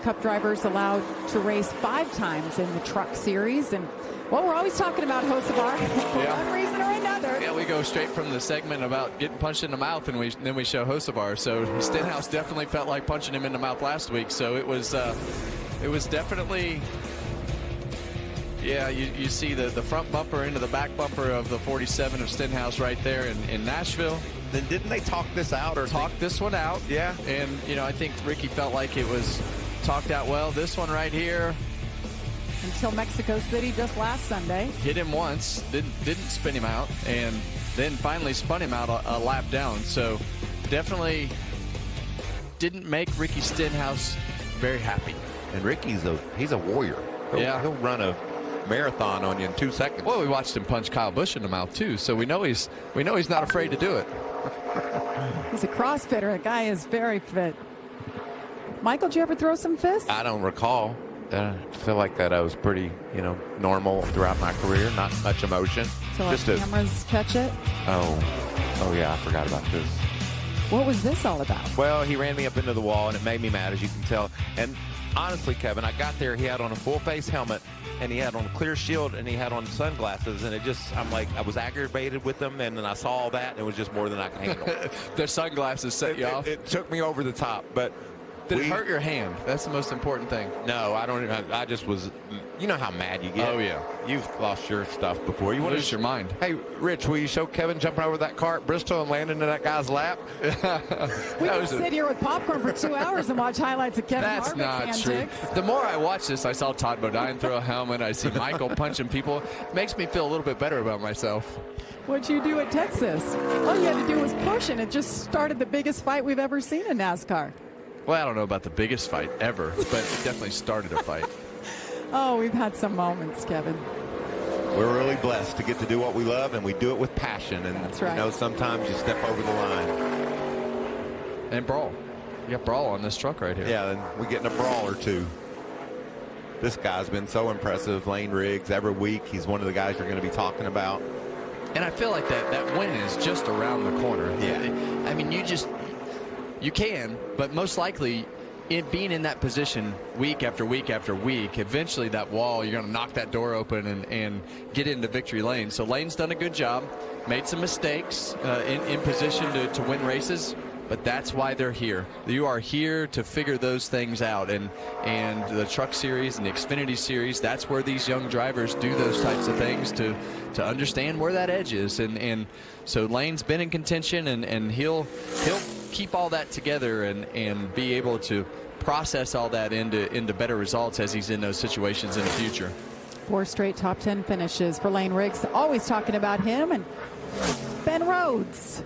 Cup drivers allowed to race 5 times in the truck series. And well, we're always talking about Hocevar for one reason or another. Yeah, we go straight from the segment about getting punched in the mouth, and then we show Hocevar. So Stenhouse definitely felt like punching him in the mouth last week. So it was definitely. Yeah, you see the front bumper into the back bumper of the 47 of Stenhouse right there in Nashville. Then didn't they talk this out or talk this one out? Yeah. And, you know, I think Ricky felt like it was talked out well. This one right here. Until Mexico City just last Sunday. Hit him once, didn't spin him out, and then finally spun him out a lap down. So definitely didn't make Ricky Stenhouse very happy. And Ricky's he's a warrior. He'll run a marathon on you in 2 seconds. Well, we watched him punch Kyle Busch in the mouth too, so we know he's not afraid to do it. He's a CrossFitter. The guy is very fit. Michael, did you ever throw some fists? I don't recall. I feel like that I was pretty, normal throughout my career. Not much emotion. So our cameras catch it. Oh yeah, I forgot about this. What was this all about? Well, he ran me up into the wall, and it made me mad, as you can tell. And honestly, Kevin, I got there. He had on a full face helmet, and he had on a clear shield, and he had on sunglasses, and I was aggravated with him, and then I saw all that, and it was just more than I could handle. The sunglasses set you off? It took me over the top, but did it hurt your hand? That's the most important thing. No, I don't. I just was You know how mad you get. Oh, yeah. You've lost your stuff before. You lose your mind. Hey, Rich, will you show Kevin jumping over that car at Bristol and landing in that guy's lap? We can sit here with popcorn for 2 hours and watch highlights of Kevin That's Harvick's not antics. true. The more I watch this, I saw Todd Bodine throw a helmet. I see Michael punching people. It makes me feel a little bit better about myself. What'd you do at Texas? All you had to do was push, and it just started the biggest fight we've ever seen in NASCAR. Well, I don't know about the biggest fight ever, but it definitely started a fight. Oh, we've had some moments, Kevin. We're really blessed to get to do what we love, and we do it with passion. And that's right. You know, sometimes you step over the line. And brawl. You got brawl on this truck right here. Yeah, and we get in a brawl or two. This guy's been so impressive, Lane Riggs. Every week, he's one of the guys you're going to be talking about. And I feel like that win is just around the corner. Yeah. I mean, you can, but most likely, being in that position week after week after week, eventually that wall, you're going to knock that door open and get into victory lane. So Lane's done a good job, made some mistakes in position to win races, but that's why they're here. You are here to figure those things out, and the Truck Series and the Xfinity Series, that's where these young drivers do those types of things to understand where that edge is. And so Lane's been in contention, and he'll keep all that together and be able to process all that into better results as he's in those situations in the future. 4 straight top 10 finishes for Lane Riggs. Always talking about him. And Ben Rhodes.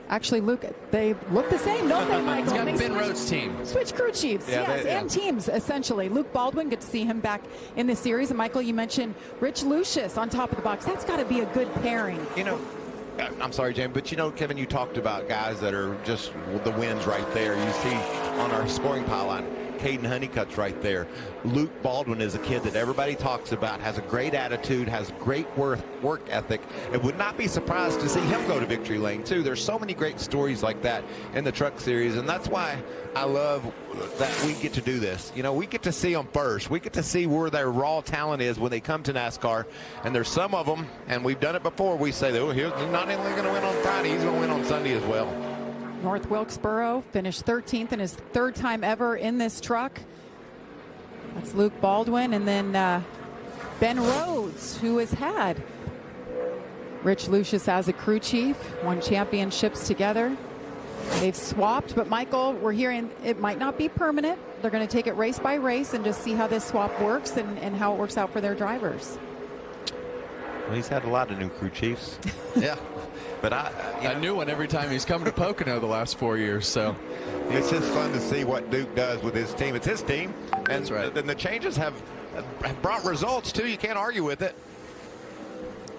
Actually, Luke, they look the same, don't they, Michael? He's got They Ben Rhodes' team. Switch crew chiefs, yes, and teams, essentially. Luke Baldwin, good to see him back in the series. And, Michael, you mentioned Rich Lucius on top of the box. That's got to be a good pairing. You know, I'm sorry, James, but you know, Kevin, you talked about guys that are just the wins right there. You see on our scoring pylon, Caden Honeycutt's right there. Luke Baldwin is a kid that everybody talks about, has a great attitude, has great work ethic, and would not be surprised to see him go to victory lane too. There's so many great stories like that in the Truck Series, and that's why I love that we get to do this. You know, we get to see them first. We get to see where their raw talent is when they come to NASCAR, and there's some of them, and we've done it before, we say, oh, he's not only going to win on Friday, he's going to win on Sunday as well. North Wilkesboro finished 13th in his 3rd time ever in this truck. That's Luke Baldwin. And then Ben Rhodes, who has had Rich Lucius as a crew chief, won championships together. They've swapped, but Michael, we're hearing it might not be permanent. They're going to take it race by race and just see how this swap works and how it works out for their drivers. Well, he's had a lot of new crew chiefs. Yeah. But a new one every time he's come to Pocono the last 4 years. So it's just fun to see what Duke does with his team. It's his team, and that's right. Then the changes have brought results too. You can't argue with it.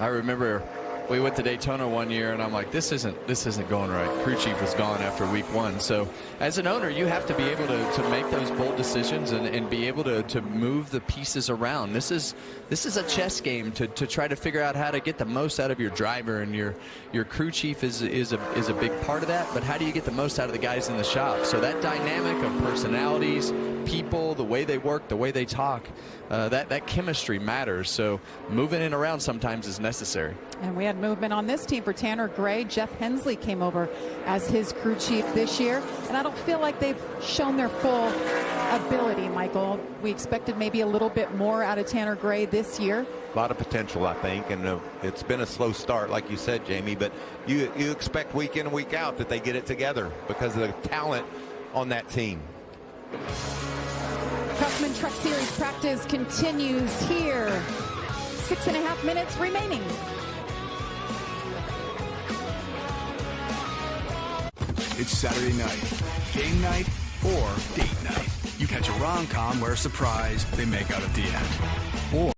I remember we went to Daytona one year, and I'm like, this isn't going right. Crew chief was gone after week 1. So as an owner, you have to be able to make those bold decisions and be able to move the pieces around. This is a chess game to try to figure out how to get the most out of your driver, and your crew chief is a big part of that. But how do you get the most out of the guys in the shop? So that dynamic of personalities, people, the way they work, the way they talk, that chemistry matters. So moving it around sometimes is necessary. And we had movement on this team for Tanner Gray. Jeff Hensley came over as his crew chief this year, and I don't feel like they've shown their full ability, Michael. We expected maybe a little bit more out of Tanner Gray this year. A lot of potential, I think, and it's been a slow start, like you said, Jamie, but you expect week in and week out that they get it together because of the talent on that team. CRAFTSMAN Truck Series practice continues here. 6.5 minutes remaining. It's Saturday night, game night, or date night. You catch a rom-com where, surprise, they make out at the end. Or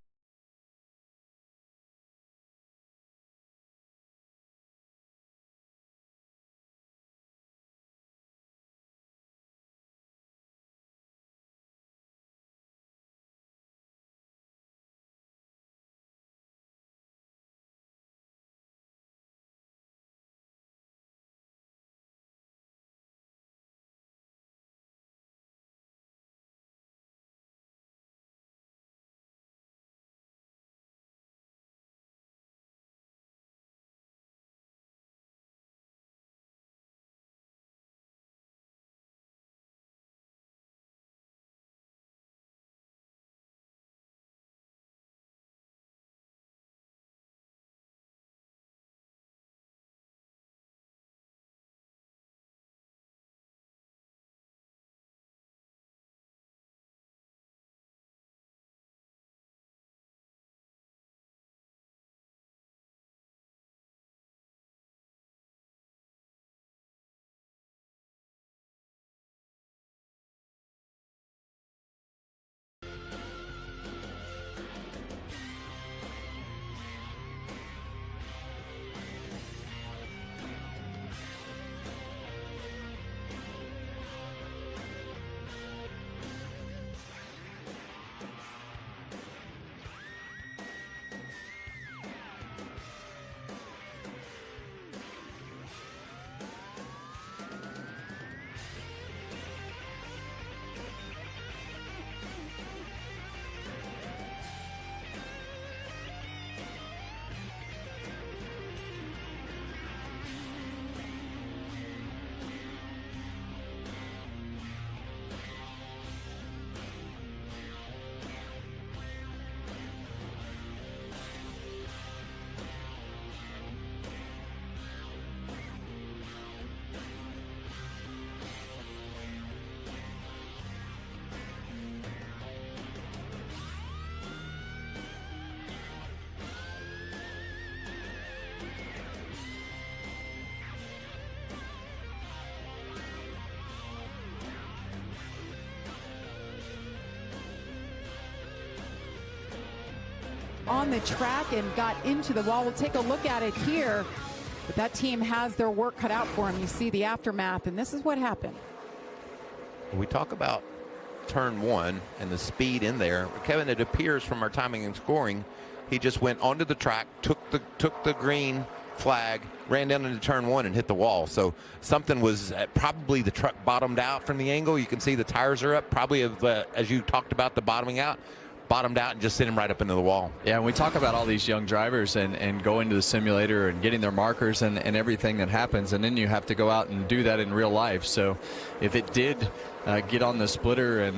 on the track and got into the wall. We'll take a look at it here. But that team has their work cut out for them. You see the aftermath, and this is what happened. We talk about turn 1 and the speed in there. Kevin, it appears from our timing and scoring, he just went onto the track, took the green flag, ran down into turn 1 and hit the wall. So something was probably the truck bottomed out from the angle. You can see the tires are up, probably as you talked about the bottoming out, bottomed out and just sent him right up into the wall. Yeah, and we talk about all these young drivers and going to the simulator and getting their markers and everything that happens, and then you have to go out and do that in real life. So if it did get on the splitter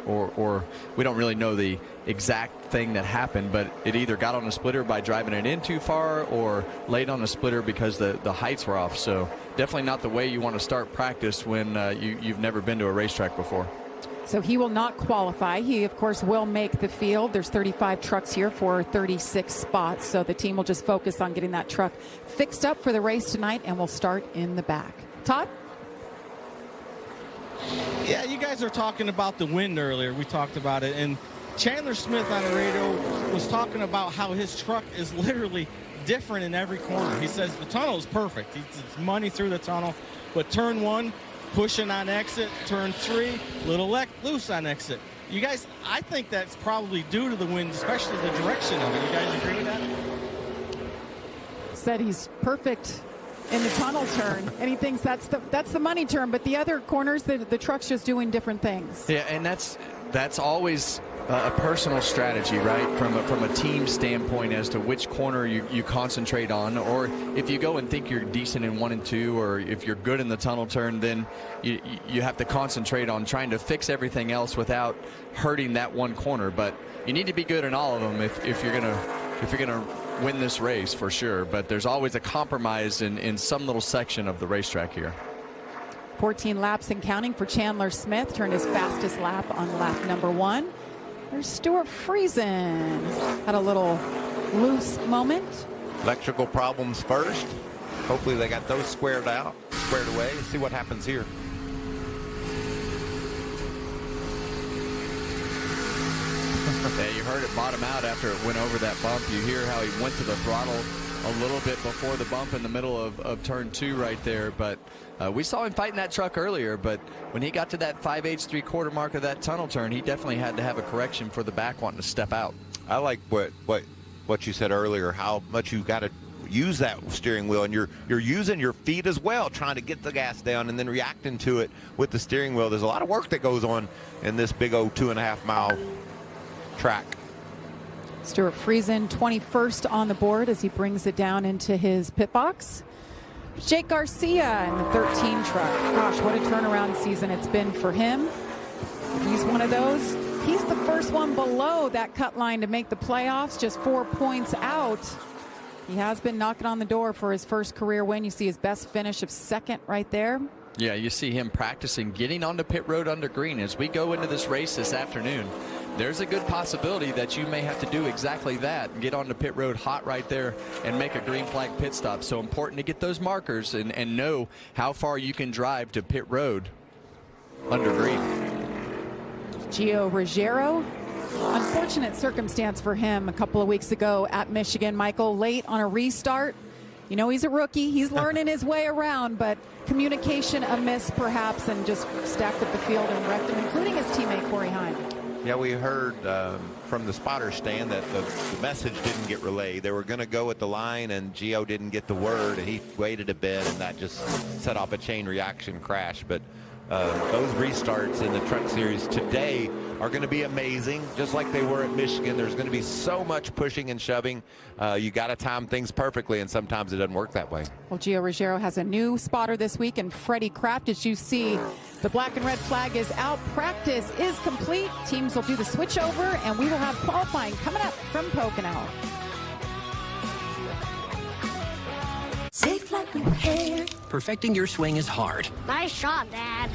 or we don't really know the exact thing that happened, but it either got on the splitter by driving it in too far or laid on the splitter because the heights were off. So definitely not the way you want to start practice when you've never been to a racetrack before. So he will not qualify. He, of course, will make the field. There's 35 trucks here for 36 spots. So the team will just focus on getting that truck fixed up for the race tonight, and we'll start in the back. Todd? Yeah, you guys are talking about the wind earlier. We talked about it. And Chandler Smith on the radio was talking about how his truck is literally different in every corner. He says the tunnel is perfect. It's money through the tunnel. But turn 1, pushing on exit. Turn 3, little loose on exit. You guys, I think that's probably due to the wind, especially the direction of it. You guys agree with that? Said he's perfect in the tunnel turn, and he thinks that's the money turn. But the other corners, the truck's just doing different things. Yeah, and that's always a personal strategy, right? From a team standpoint as to which corner you concentrate on, or if you go and think you're decent in 1 and 2, or if you're good in the tunnel turn, then you have to concentrate on trying to fix everything else without hurting that one corner. But you need to be good in all of them if you're gonna win this race for sure. But there's always a compromise in some little section of the racetrack here. 14 laps and counting for Chandler Smith. Turned his fastest lap on lap number 1. There's Stuart Friesen. Had a little loose moment. Electrical problems first. Hopefully they got those squared away. Let's see what happens here. Yeah, you heard it bottom out after it went over that bump. You hear how he went to the throttle a little bit before the bump in the middle of turn 2 right there. But we saw him fighting that truck earlier, but when he got to that 5/8, 3/4 mark of that tunnel turn, he definitely had to have a correction for the back wanting to step out. I like what you said earlier, how much you got to use that steering wheel, and you're using your feet as well, trying to get the gas down and then reacting to it with the steering wheel. There's a lot of work that goes on in this big old 2.5 mile track. Stuart Friesen, 21st on the board as he brings it down into his pit box. Jake Garcia in the 13 truck. Gosh, what a turnaround season it's been for him. He's one of those. He's the first one below that cut line to make the playoffs, just 4 points out. He has been knocking on the door for his first career win. You see his best finish of 2nd right there. Yeah, you see him practicing getting onto pit road under green. As we go into this race this afternoon, there's a good possibility that you may have to do exactly that and get onto pit road hot right there and make a green flag pit stop. So important to get those markers and know how far you can drive to pit road under green. Gio Ruggiero, unfortunate circumstance for him a couple of weeks ago at Michigan. Michael, late on a restart. You know, he's a rookie. He's learning his way around, but communication amiss perhaps, and just stacked up the field and wrecked him, including his teammate Corey Heim. Yeah, we heard from the spotter stand that the message didn't get relayed. They were going to go at the line, and Gio didn't get the word, and he waited a bit, and that just set off a chain reaction crash. But those restarts in the Truck Series today are going to be amazing, just like they were at Michigan. There's going to be so much pushing and shoving. You got to time things perfectly, and sometimes it doesn't work that way. Well, Gio Ruggiero has a new spotter this week, and Freddie Kraft, as you see, the black and red flag is out. Practice is complete. Teams will do the switch over, and we will have qualifying coming up from Pocono. Safe like new hair. Perfecting your swing is hard. Nice shot, Dad.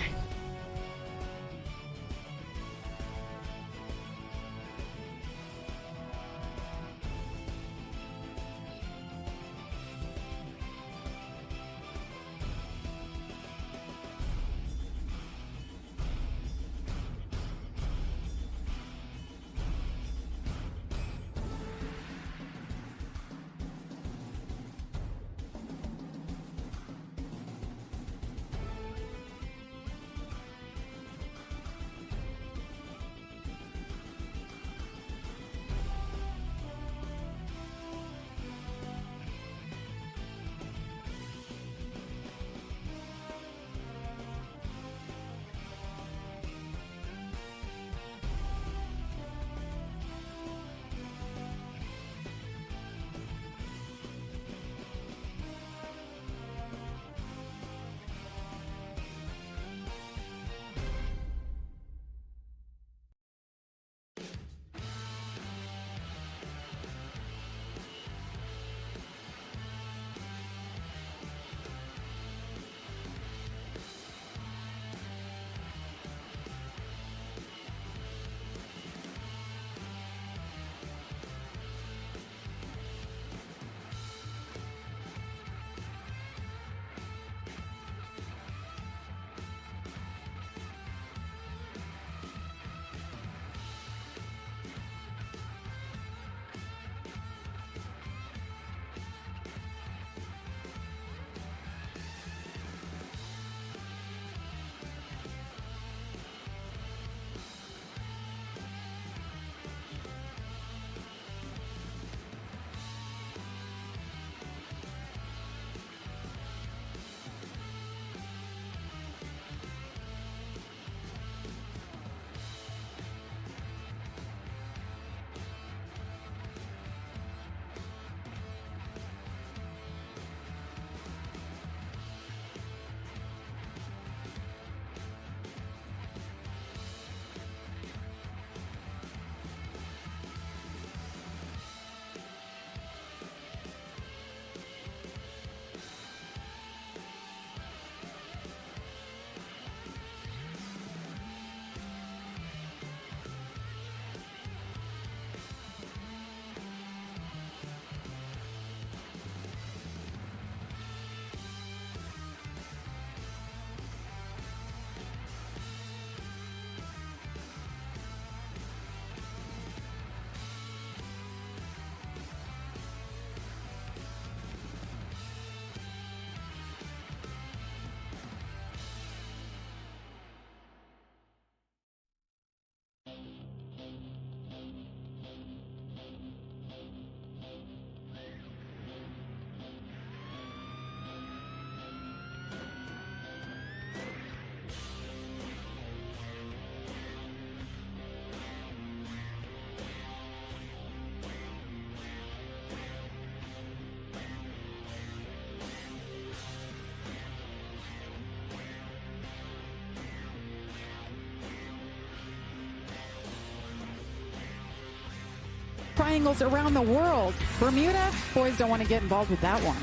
triangles around the world. Bermuda, boys don't want to get involved with that one.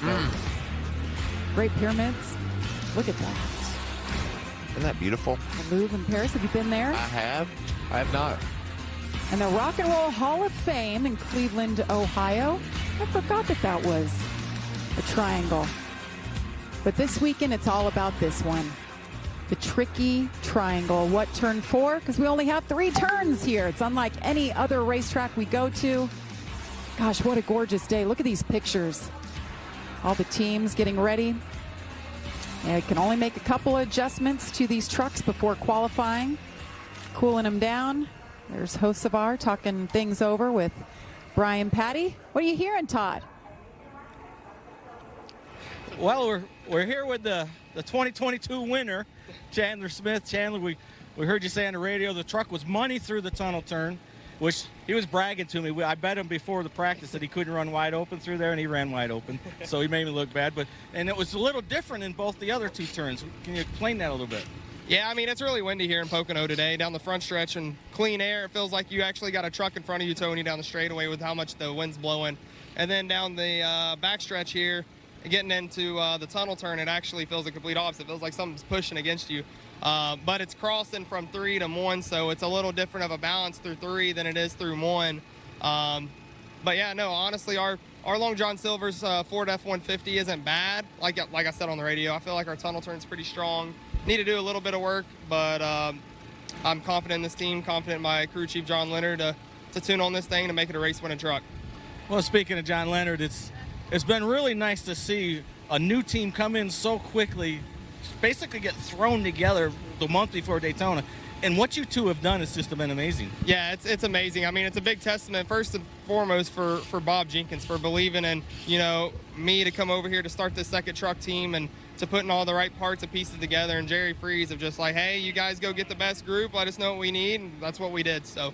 Great pyramids. Look at that. Isn't that beautiful? The Louvre in Paris. Have you been there? I have. I have not. And the Rock and Roll Hall of Fame in Cleveland, Ohio. I forgot that was a triangle. But this weekend, it's all about this one. The tricky triangle. What turn 4? Because we only have 3 turns here. It's unlike any other racetrack we go to. Gosh, what a gorgeous day. Look at these pictures. All the teams getting ready. And it can only make a couple of adjustments to these trucks before qualifying. Cooling them down. There's Hocevar talking things over with Brian Patty. What are you hearing, Todd? Well, we're here with the 2022 winner, Chandler Smith. Chandler, we heard you say on the radio the truck was money through the tunnel turn, which he was bragging to me. I bet him before the practice that he couldn't run wide open through there, and he ran wide open. So he made me look bad. And it was a little different in both the other 2 turns. Can you explain that a little bit? Yeah, I mean, it's really windy here in Pocono today. Down the front stretch and clean air. It feels like you actually got a truck in front of you towing you down the straightaway with how much the wind's blowing. And then down the back stretch here, getting into the tunnel turn, it actually feels the complete opposite. It feels like something's pushing against you. But it's crossing from 3 to 1, so it's a little different of a balance through 3 than it is through 1. But yeah, no, honestly, our Long John Silver's Ford F-150 isn't bad. Like I said on the radio, I feel like our tunnel turn's pretty strong. Need to do a little bit of work, but I'm confident in this team, confident in my crew chief, John Leonard, to tune on this thing to make it a race-winning truck. Well, speaking of John Leonard, it's been really nice to see a new team come in so quickly, basically get thrown together the month before Daytona. And what you two have done has just been amazing. Yeah, it's amazing. I mean, it's a big testament, first and foremost, for Bob Jenkins, for believing in, me to come over here to start this second truck team and to putting all the right parts and pieces together. And Jerry Freeze of just like, hey, you guys go get the best group, let us know what we need, and that's what we did. So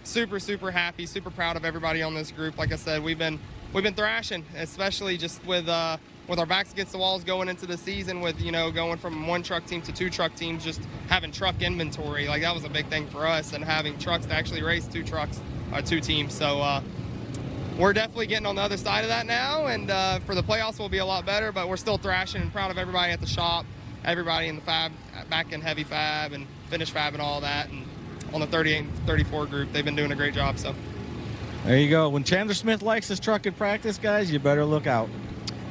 super, super happy, super proud of everybody on this group. Like I said, we've been thrashing, especially just with our backs against the walls going into the season with, going from 1 truck team to 2 truck teams, just having truck inventory. Like, that was a big thing for us, and having trucks to actually race 2 teams. So we're definitely getting on the other side of that now, and for the playoffs we'll be a lot better, but we're still thrashing and proud of everybody at the shop, everybody in the fab, back in heavy fab and finish fab and all that, and on the 38 and 34 group, they've been doing a great job. So there you go. When Chandler Smith likes his truck in practice, guys, you better look out.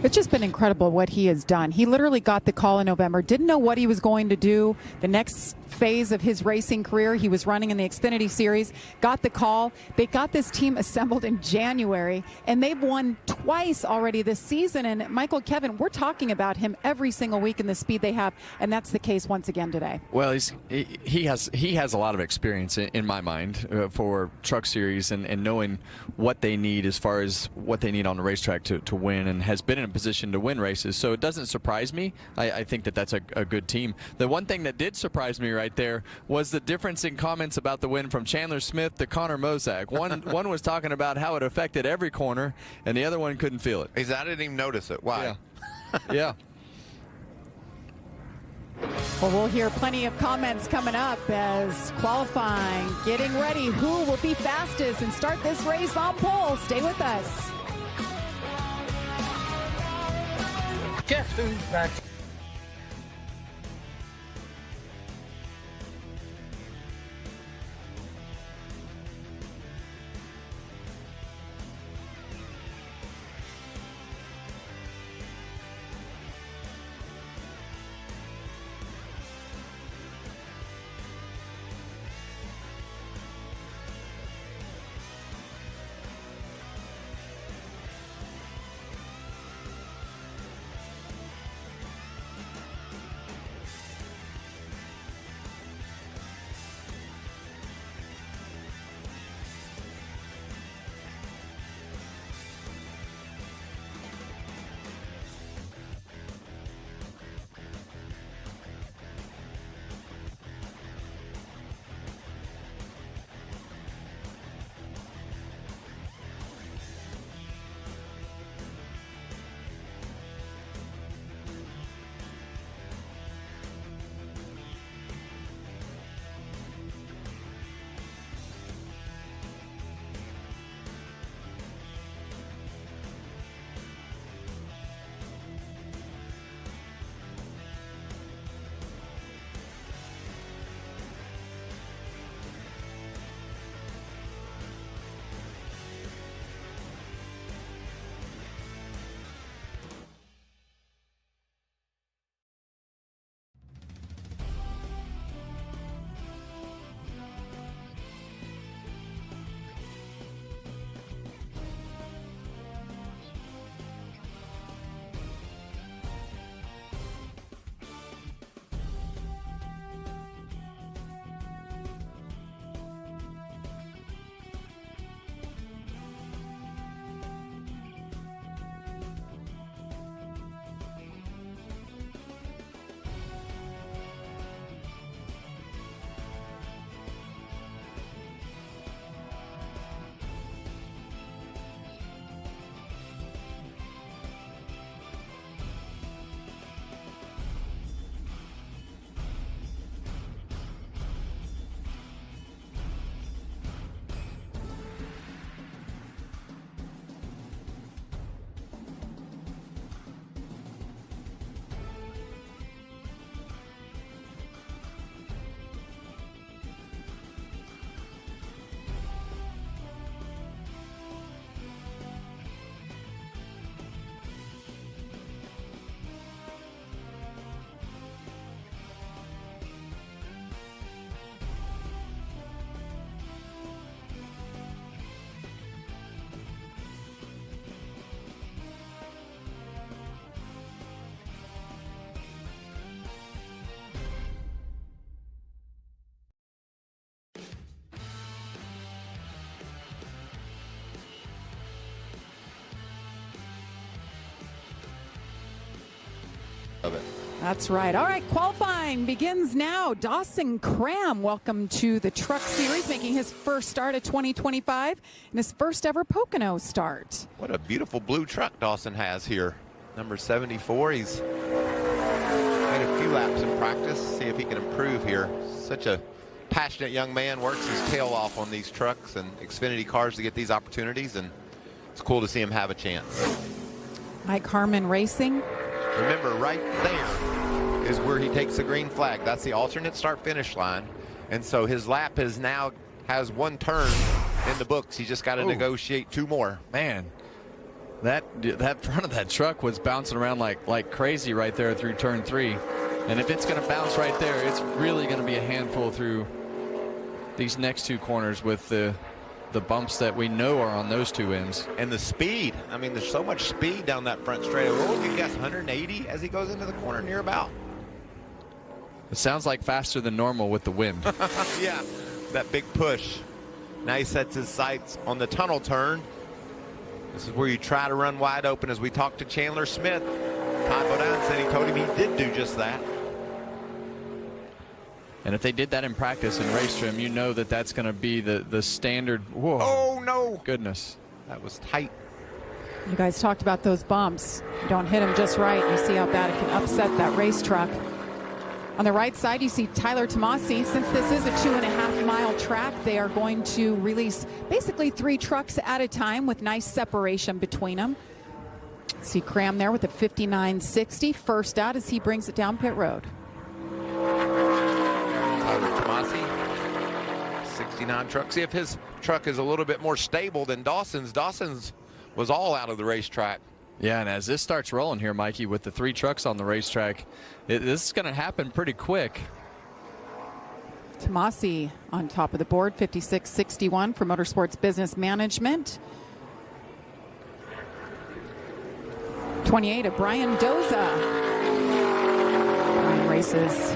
It's just been incredible what he has done. He literally got the call in November, didn't know what he was going to do the next phase of his racing career. He was running in the Xfinity Series, got the call. They got this team assembled in January, and they've won twice already this season. And Michael, Kevin, we're talking about him every single week in the speed they have, and that's the case once again today. Well, he has a lot of experience in my mind for Truck Series and knowing what they need as far as what they need on the racetrack to win, and has been in a position to win races. So it doesn't surprise me. I think that's a good team. The one thing that did surprise me right there was the difference in comments about the win from Chandler Smith to Connor Mosak. One was talking about how it affected every corner, and the other one couldn't feel it. I didn't even notice it. Why? Yeah. Well, we'll hear plenty of comments coming up as qualifying, getting ready. Who will be fastest and start this race on pole? Stay with us. Guess who's back? of it. That's right. All right, qualifying begins now. Dawson Cram, welcome to the Truck Series, making his first start at 2025 and his first ever Pocono start. What a beautiful blue truck Dawson has here. Number 74. He's made a few laps in practice. See if he can improve here. Such a passionate young man, works his tail off on these trucks and Xfinity cars to get these opportunities, and it's cool to see him have a chance. Mike Harmon Racing. Remember, right there is where he takes the green flag. That's the alternate start-finish line. And so his lap has one turn in the books. He's just got to negotiate 2 more. Man, that front of that truck was bouncing around like crazy right there through turn 3. And if it's going to bounce right there, it's really going to be a handful through these next 2 corners with the bumps that we know are on those 2 ends. And the speed. I mean, there's so much speed down that front straightaway. What would you guess, 180 as he goes into the corner near about? It sounds like faster than normal with the wind. Yeah, that big push. Now he sets his sights on the tunnel turn. This is where you try to run wide open. As we talked to Chandler Smith, Todd Bodine said he told him he did do just that. And if they did that in practice in race trim, you know that that's going to be the standard. Whoa. Oh, no. Goodness. That was tight. You guys talked about those bumps. You don't hit them just right. You see how bad it can upset that race truck. On the right side, you see Tyler Tomasi. Since this is a 2.5-mile track, they are going to release basically 3 trucks at a time with nice separation between them. See Cram there with a 59.60. First out as he brings it down pit road. Tomasi, 69 truck. See if his truck is a little bit more stable than Dawson's. Dawson's was all out of the racetrack. Yeah, and as this starts rolling here, Mikey, with the 3 trucks on the racetrack, this is going to happen pretty quick. Tomasi on top of the board, 56.61 for Motorsports Business Management. 28 of Brian Doza. Brian races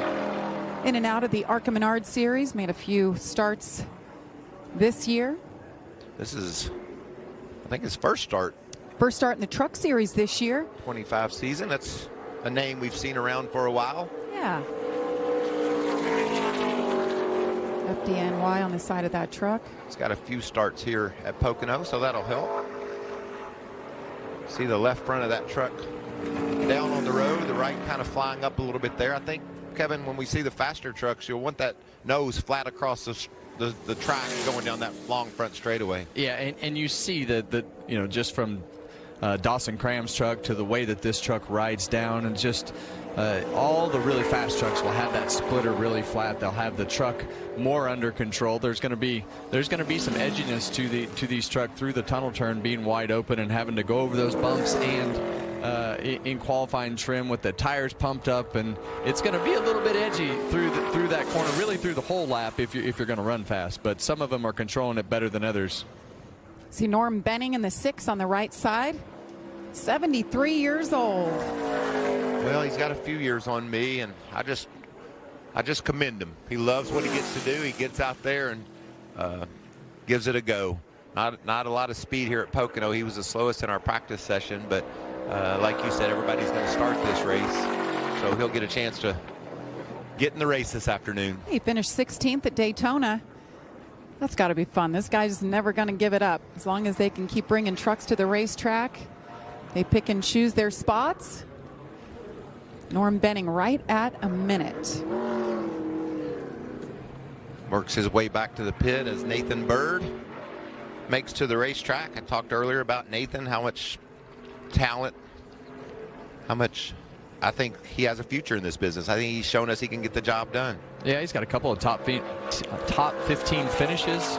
in and out of the Arca Menard Series, made a few starts this year. This is, I think, his first start. First start in the Truck Series this year. 25 season. That's a name we've seen around for a while. Yeah. FDNY on the side of that truck. He's got a few starts here at Pocono, so that'll help. See the left front of that truck down on the road, the right kind of flying up a little bit there. I think, Kevin, when we see the faster trucks, you'll want that nose flat across the track going down that long front straightaway. Yeah, and you see that you know, just from Dawson Cram's truck to the way that this truck rides down, and just all the really fast trucks will have that splitter really flat. They'll have the truck more under control. There's going to be some edginess to these truck through the tunnel turn being wide open and having to go over those bumps, and in qualifying trim with the tires pumped up, and it's going to be a little bit edgy through that corner, really through the whole lap if you're going to run fast. But some of them are controlling it better than others. See Norm Benning in the 6 on the right side, 73 years old. Well, he's got a few years on me, and I just commend him. He loves what he gets to do. He gets out there and gives it a go. Not a lot of speed here at Pocono. He was the slowest in our practice session, but like you said, everybody's going to start this race, so he'll get a chance to get in the race this afternoon. He finished 16th at Daytona. That's got to be fun. This guy's never going to give it up. As long as they can keep bringing trucks to the racetrack, they pick and choose their spots. Norm Benning right at a minute. Works his way back to the pit as Nathan Bird makes to the racetrack. I talked earlier about Nathan, how much talent, how much I think he has a future in this business. I think he's shown us he can get the job done. Yeah, he's got a couple of top 15 finishes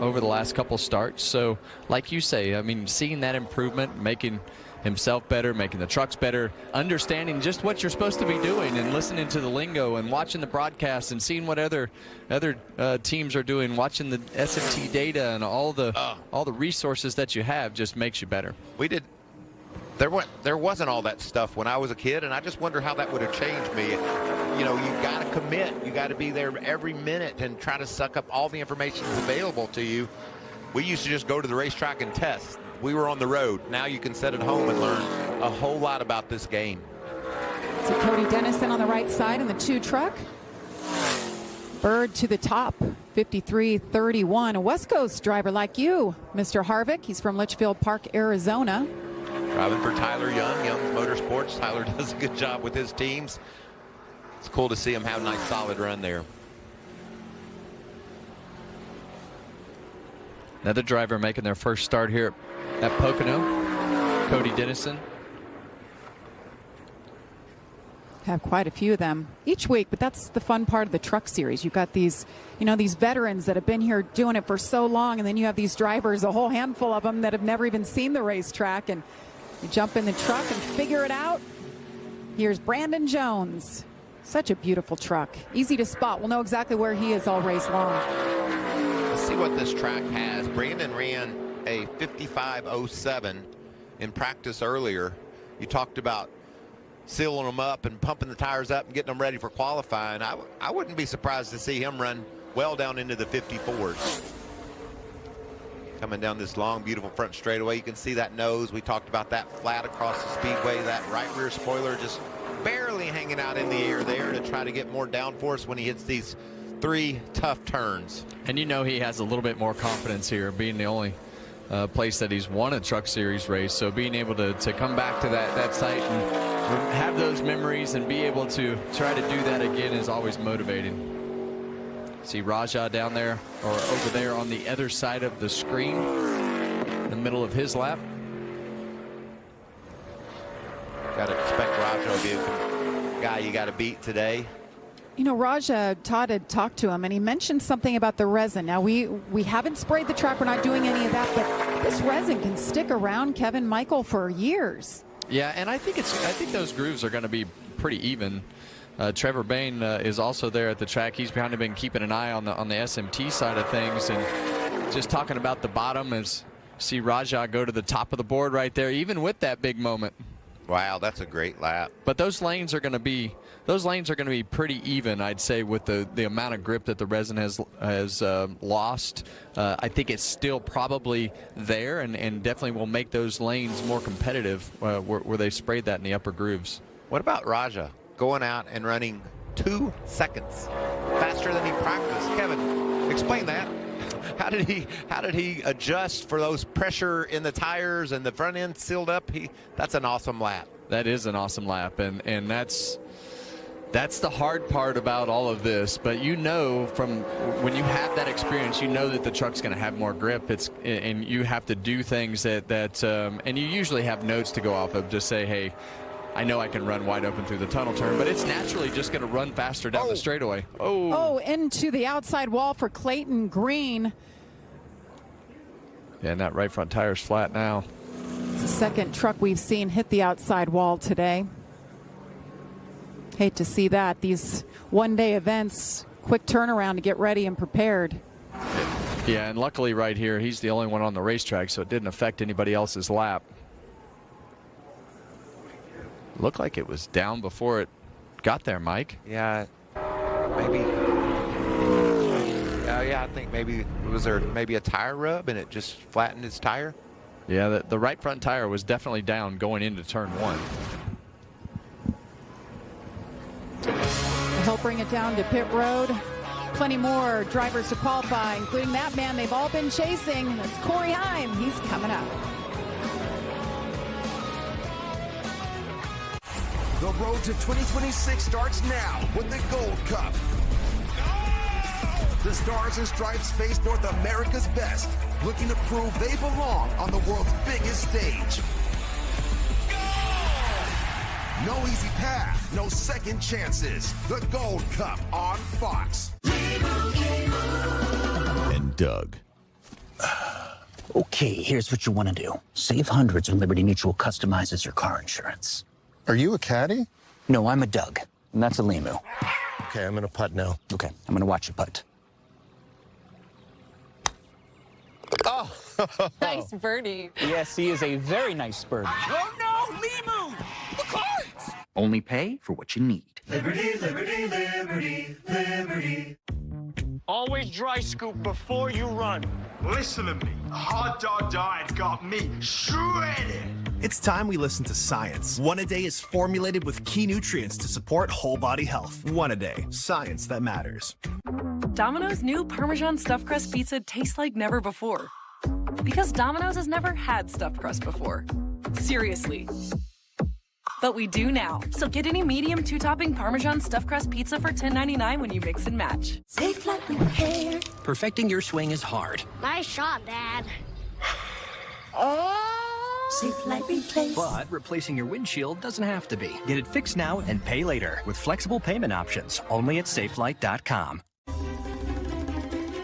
over the last couple starts. So like you say, I mean, seeing that improvement, making himself better, making the trucks better, understanding just what you're supposed to be doing, and listening to the lingo and watching the broadcast and seeing what other teams are doing, watching the SFT data and all the resources that you have just makes you better. There wasn't all that stuff when I was a kid, and I just wonder how that would have changed me. You know, you got to commit. You got to be there every minute and try to suck up all the information that's available to you. We used to just go to the racetrack and test. We were on the road. Now you can sit at home and learn a whole lot about this game. So Cody Dennison on the right side in the 2 truck. Bird to the top, 53.31. A West Coast driver like you, Mr. Harvick. He's from Litchfield Park, Arizona. Driving for Tyler Young, Young's Motorsports. Tyler does a good job with his teams. It's cool to see him have a nice solid run there. Another driver making their first start here at Pocono, Cody Dennison. Have quite a few of them each week, but that's the fun part of the truck series. You've got these, these veterans that have been here doing it for so long, and then you have these drivers, a whole handful of them that have never even seen the racetrack, and you jump in the truck and figure it out. Here's Brandon Jones. Such a beautiful truck. Easy to spot. We'll know exactly where he is all race long. Let's see what this track has. Brandon ran a 55.07 in practice earlier. You talked about sealing them up and pumping the tires up and getting them ready for qualifying. I wouldn't be surprised to see him run well down into the 54s. Coming down this long, beautiful front straightaway, you can see that nose. We talked about that flat across the speedway. That right rear spoiler just barely hanging out in the air there to try to get more downforce when he hits these 3 tough turns. And he has a little bit more confidence here, being the only place that he's won a truck series race. So being able to come back to that site and have those memories and be able to try to do that again is always motivating. See Raja down there, or over there on the other side of the screen, in the middle of his lap. Got to expect Raja to be a guy you got to beat today. Raja, Todd had talked to him, and he mentioned something about the resin. Now, we haven't sprayed the track. We're not doing any of that, but this resin can stick around, Kevin, Michael, for years. Yeah, and I think those grooves are going to be pretty even. Trevor Bain is also there at the track. He's behind him, been keeping an eye on the SMT side of things, and just talking about the bottom as see Raja go to the top of the board right there, even with that big moment. Wow, that's a great lap. But those lanes are going to be pretty even, I'd say, with the amount of grip that the resin has lost. I think it's still probably there, and definitely will make those lanes more competitive where they sprayed that in the upper grooves. What about Raja going out and running 2 seconds faster than he practiced? Kevin, explain that. How did he adjust for those pressure in the tires and the front end sealed up? That's an awesome lap. That is an awesome lap, and that's the hard part about all of this. But from when you have that experience, that the truck's going to have more grip. And you have to do things that and you usually have notes to go off of. Just say, hey, I know I can run wide open through the tunnel turn, but it's naturally just going to run faster down the straightaway. Oh, into the outside wall for Clayton Green. Yeah, and that right front tire's flat now. It's the second truck we've seen hit the outside wall today. Hate to see that. These one-day events, quick turnaround to get ready and prepared. Yeah, and luckily right here, he's the only one on the racetrack, so it didn't affect anybody else's lap. Looked like it was down before it got there, Mike. Yeah, maybe. Yeah, I think maybe was there maybe a tire rub and it just flattened his tire. Yeah, the right front tire was definitely down going into turn 1. He'll bring it down to pit road. Plenty more drivers to qualify, including that man they've all been chasing. That's Corey Heim. He's coming up. The road to 2026 starts now with the Gold Cup. The Stars and Stripes face North America's best, looking to prove they belong on the world's biggest stage. No easy path, no second chances. The Gold Cup on Fox. And Doug. Okay, here's what you want to do. Save hundreds when Liberty Mutual customizes your car insurance. Are you a caddy? No, I'm a Doug, and that's a Limu. Okay, I'm gonna putt now. Okay, I'm gonna watch you putt. Oh! Nice birdie. Yes, he is a very nice birdie. Oh no, Limu! The cards! Only pay for what you need. Liberty, liberty, liberty, liberty. Always dry scoop before you run. Listen to me. A hot dog diet got me shredded. It's time we listen to science. One-A-Day is formulated with key nutrients to support whole body health. One-A-Day, science that matters. Domino's new Parmesan stuffed crust pizza tastes like never before. Because Domino's has never had stuffed crust before. Seriously. But we do now. So get any medium 2-topping Parmesan stuffed crust pizza for $10.99 when you mix and match. Safe like repair. Perfecting your swing is hard. Nice shot, Dad. Safe like replace. But replacing your windshield doesn't have to be. Get it fixed now and pay later with flexible payment options only at safelight.com.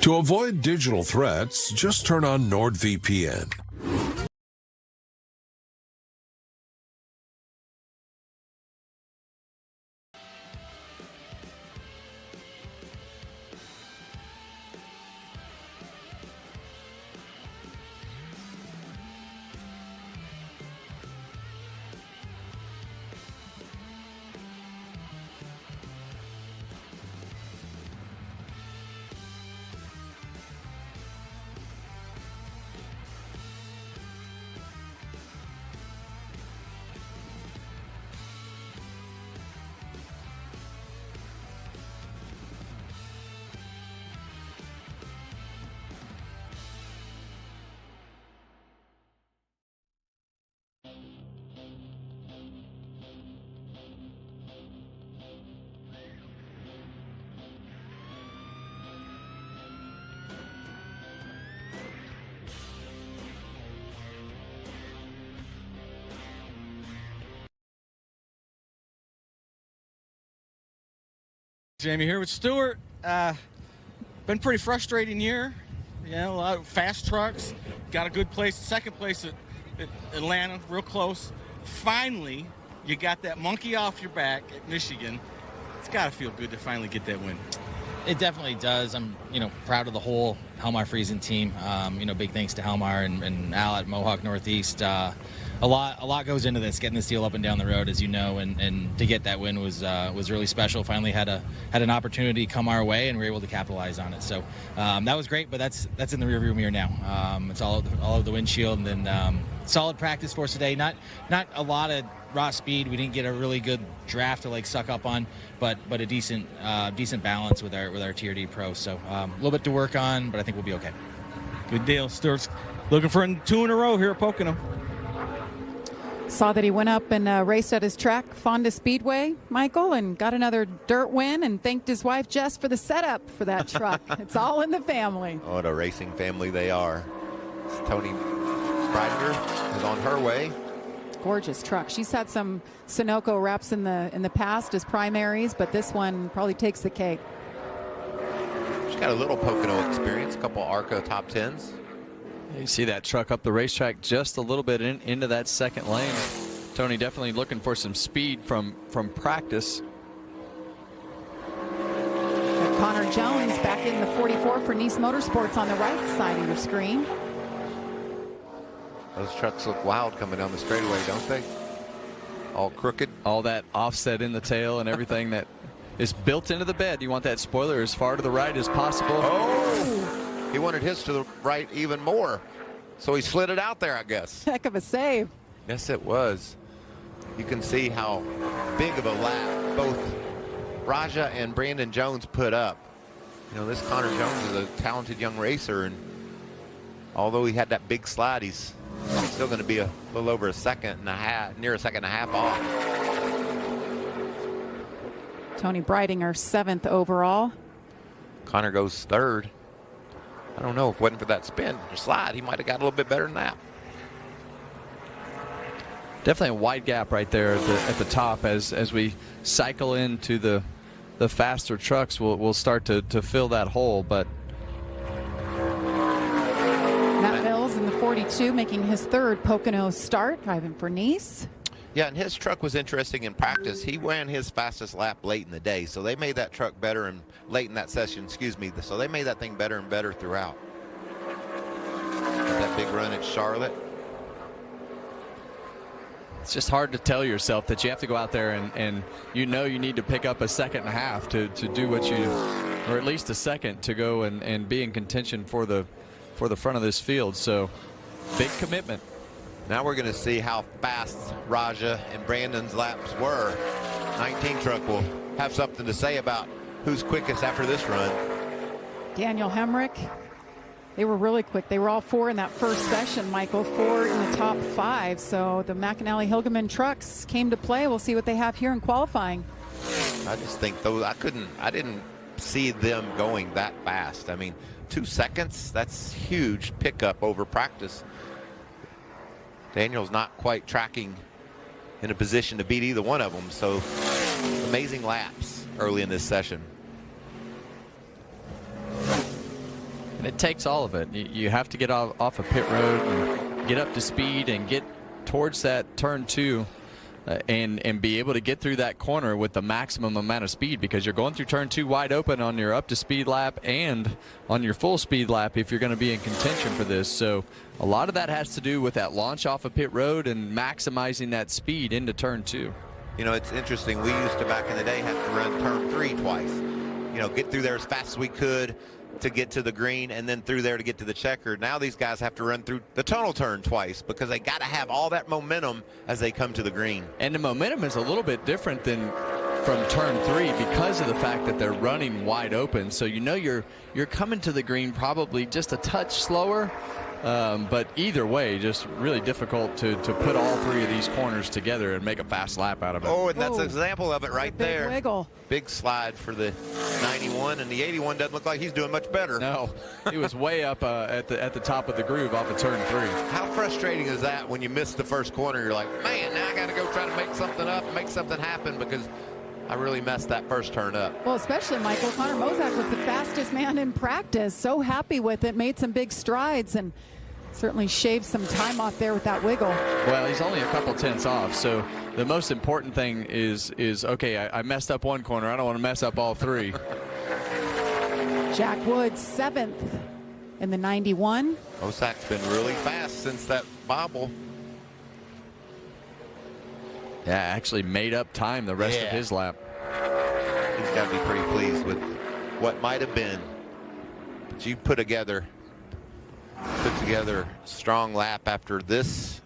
To avoid digital threats, just turn on NordVPN. Jamie here with Stuart. Been pretty frustrating year. You know, a lot of fast trucks. Got a good place, second place at Atlanta, real close. Finally, you got that monkey off your back at Michigan. It's got to feel good to finally get that win. It definitely does. I'm, proud of the whole Helmar Friesen team. Big thanks to Helmar and Al at Mohawk Northeast. A lot goes into this, getting this deal up and down the road, as you know, and to get that win was really special. Finally had an opportunity come our way, and we were able to capitalize on it. So that was great, but that's in the rearview mirror now. It's all of the windshield, and then solid practice for us today. Not a lot of raw speed. We didn't get a really good draft to suck up on, but a decent balance with our TRD Pro. So a little bit to work on, but I think we'll be okay. Good deal. Stuart's looking for 2 in a row here at Pocono. Saw that he went up and raced at his track, Fonda Speedway, Michael, and got another dirt win, and thanked his wife, Jess, for the setup for that truck. It's all in the family. What a racing family they are. Tony Breidinger is on her way. Gorgeous truck. She's had some Sunoco wraps in the past as primaries, but this one probably takes the cake. She's got a little Pocono experience, a couple ARCA top 10s. You see that truck up the racetrack just a little bit into that second lane. Tony definitely looking for some speed from practice. Connor Jones back in the 44 for Nice Motorsports on the right side of your screen. Those trucks look wild coming down the straightaway, don't they? All crooked. All that offset in the tail and everything that is built into the bed. You want that spoiler as far to the right as possible. Oh! He wanted his to the right even more, so he slid it out there, I guess. Heck of a save. Yes, it was. You can see how big of a lap both Raja and Brandon Jones put up. This Connor Jones is a talented young racer, and although he had that big slide, he's still going to be a little over a second and a half, near a second and a half off. Tony Breidinger 7th overall. Connor goes 3rd. I don't know, if it wasn't for that spin or slide, he might have got a little bit better than that. Definitely a wide gap right there at the top. As we cycle into the faster trucks, we'll start to fill that hole. But Matt Mills in the 42 making his 3rd Pocono start, driving for Nice. Yeah, and his truck was interesting in practice. He ran his fastest lap late in the day, so they made that truck better, and late in that session, excuse me. So they made that thing better and better throughout. That big run at Charlotte. it's just hard to tell yourself that you have to go out there and you need to pick up a second and a half to do what you, or at least a second to go and be in contention for the front of this field. So big commitment. Now we're going to see how fast Raja and Brandon's laps were. 19 truck will have something to say about who's quickest after this run. Daniel Hemrick, they were really quick. They were all 4 in that first session, Michael, 4 in the top 5. So the McAnally Hilgeman trucks came to play. We'll see what they have here in qualifying. I just think those, I didn't see them going that fast. I mean, 2 seconds, that's huge pickup over practice. Daniel's not quite tracking in a position to beat either one of them. So amazing laps early in this session. And it takes all of it. You have to get off a pit road and get up to speed and get towards that turn 2 and be able to get through that corner with the maximum amount of speed, because you're going through turn 2 wide open on your up to speed lap and on your full speed lap if you're going to be in contention for this. So a lot of that has to do with that launch off a pit road and maximizing that speed into turn 2. You know, it's interesting. We used to, back in the day, have to run turn 3 twice. You know, get through there as fast as we could to get to the green, and then through there to get to the checker. Now these guys have to run through the tunnel turn twice because they got to have all that momentum as they come to the green. And the momentum is a little bit different than from turn 3 because of the fact that they're running wide open. So you know you're coming to the green probably just a touch slower. But either way, just really difficult to put all 3 of these corners together and make a fast lap out of it. Oh, and that's an example of it right there. Wiggle. Big slide for the 91, and the 81 doesn't look like he's doing much better. No, he was way up at the top of the groove off of turn 3. How frustrating is that when you miss the first corner? You're like, man, now I got to go try to make something up, make something happen, because I really messed that first turn up. Well, especially Michael. Connor Mozak was the fastest man in practice. So happy with it, made some big strides, and certainly shaved some time off there with that wiggle. Well, he's only a couple tenths off, so the most important thing is okay, I messed up one corner. I don't want to mess up all 3. Jack Woods, 7th in the 91. Mozak's been really fast since that bobble. Yeah, actually made up time the rest of his lap. He's got to be pretty pleased with what might have been. But you put together a strong lap after this.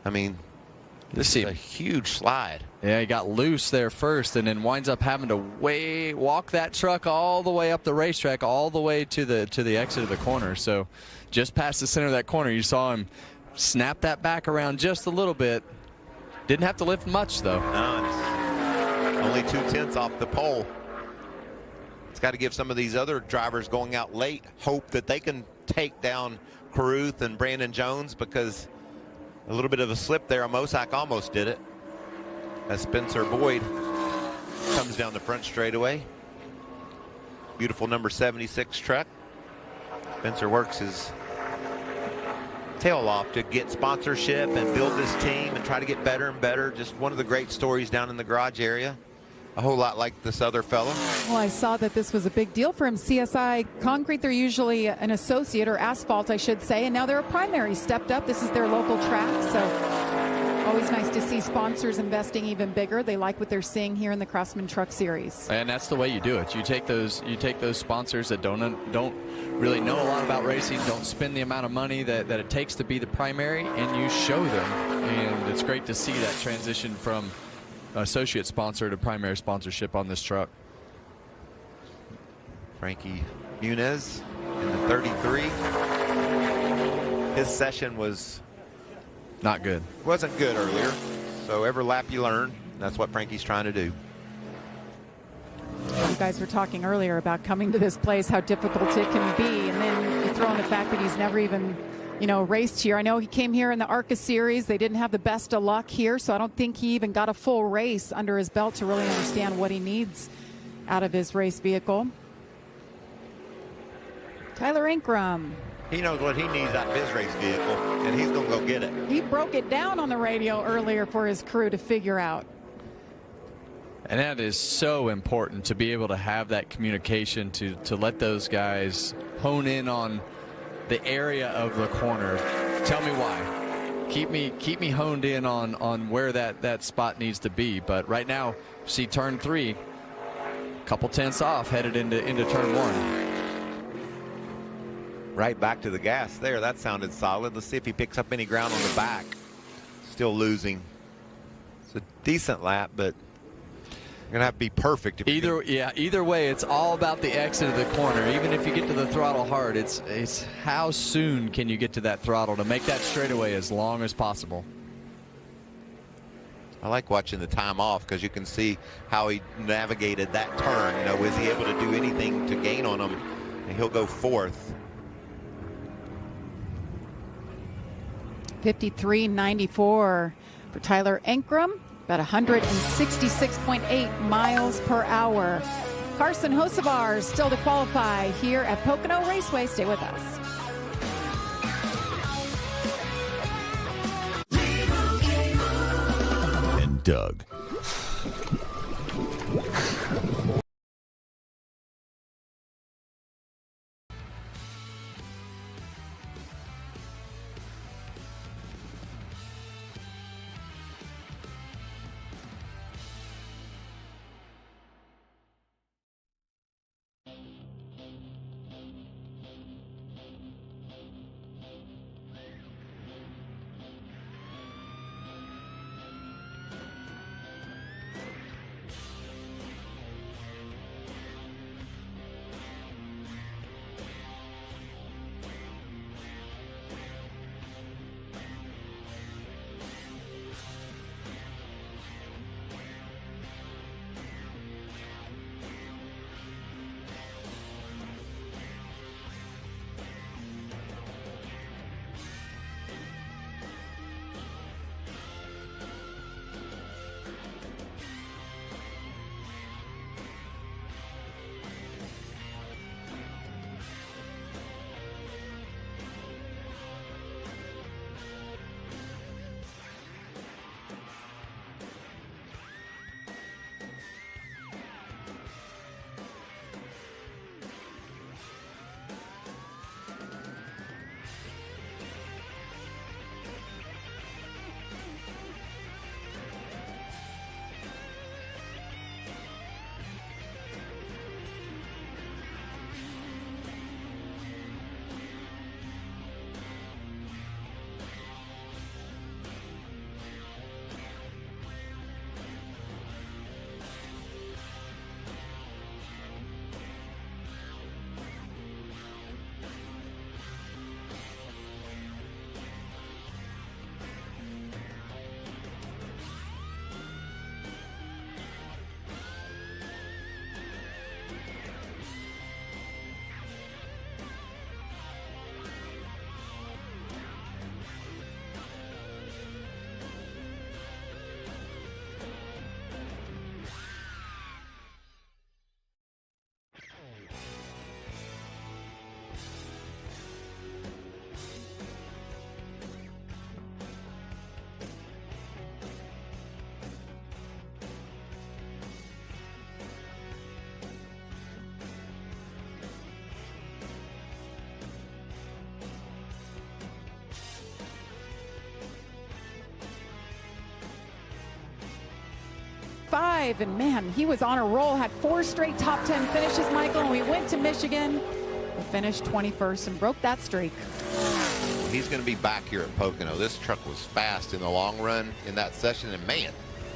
I mean, this is a huge slide. Yeah, he got loose there first and then winds up having to walk that truck all the way up the racetrack, all the way to the exit of the corner. So just past the center of that corner, you saw him snap that back around just a little bit. Didn't have to lift much, though. No, it's only 2 tenths off the pole. It's got to give some of these other drivers going out late hope that they can take down Caruth and Brandon Jones, because a little bit of a slip there. Mozak almost did it as Spencer Boyd comes down the front straightaway. Beautiful number 76 truck. Spencer works his tail off to get sponsorship and build this team and try to get better and better. Just one of the great stories down in the garage area. A whole lot like this other fella. Well, I saw that this was a big deal for him. CSI Concrete, they're usually an associate, or asphalt, I should say, and now they're a primary, stepped up. This is their local track, so always nice to see sponsors investing even bigger. They like what they're seeing here in the Craftsman Truck Series. And that's the way you do it. You take those sponsors that don't really know a lot about racing, don't spend the amount of money that it takes to be the primary, and you show them. And it's great to see that transition from associate sponsor to primary sponsorship on this truck. Frankie Muniz in the 33. His session was not good. Wasn't good earlier. So every lap you learn. That's what Frankie's trying to do. You guys were talking earlier about coming to this place, how difficult it can be, and then you throw in the fact that he's never even raced here. I know he came here in the ARCA series. They didn't have the best of luck here, so I don't think he even got a full race under his belt to really understand what he needs out of his race vehicle. Tyler Ankrum. He knows what he needs out of his race vehicle, and he's going to go get it. He broke it down on the radio earlier for his crew to figure out. And that is so important, to be able to have that communication to let those guys hone in on the area of the corner. Tell me why. Keep me honed in on where that spot needs to be. But right now, see turn 3, couple tenths off, headed into turn 1. Right back to the gas there. That sounded solid. Let's see if he picks up any ground on the back. Still losing. It's a decent lap, but you're going to have to be perfect. If Either way, it's all about the exit of the corner. Even if you get to the throttle hard, it's how soon can you get to that throttle to make that straightaway as long as possible. I like watching the time off because you can see how he navigated that turn. You know, was he able to do anything to gain on him? And he'll go fourth. 53.94 for Tyler Ankrum, about 166.8 miles per hour. Carson Hocevar still to qualify here at Pocono Raceway. Stay with us. And Doug. And man, he was on a roll, had 4 straight top 10 finishes, Michael, and we went to Michigan. We finished 21st and broke that streak. He's going to be back here at Pocono. This truck was fast in the long run in that session, and man,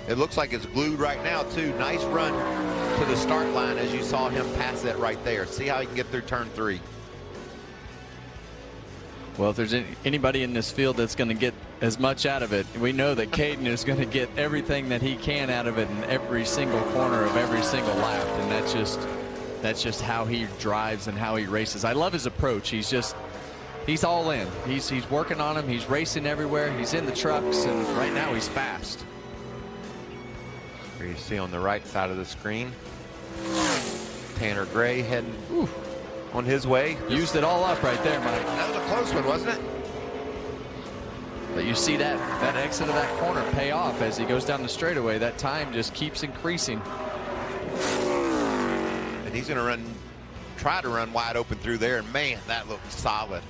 it looks like it's glued right now too. Nice run to the start line as you saw him pass that right there. See how he can get through turn 3. Well, if there's anybody in this field that's going to get as much out of it, we know that Caden is going to get everything that he can out of it in every single corner of every single lap, and that's just how he drives and how he races. I love his approach. He's all in. He's working on him. He's racing everywhere. He's in the trucks, and right now he's fast. Here you see on the right side of the screen, Tanner Gray heading on his way. Used it all up right there, Mike. That was a close one, wasn't it? But you see that exit of that corner pay off as he goes down the straightaway. That time just keeps increasing. And he's going to try to run wide open through there, and man, that looked solid.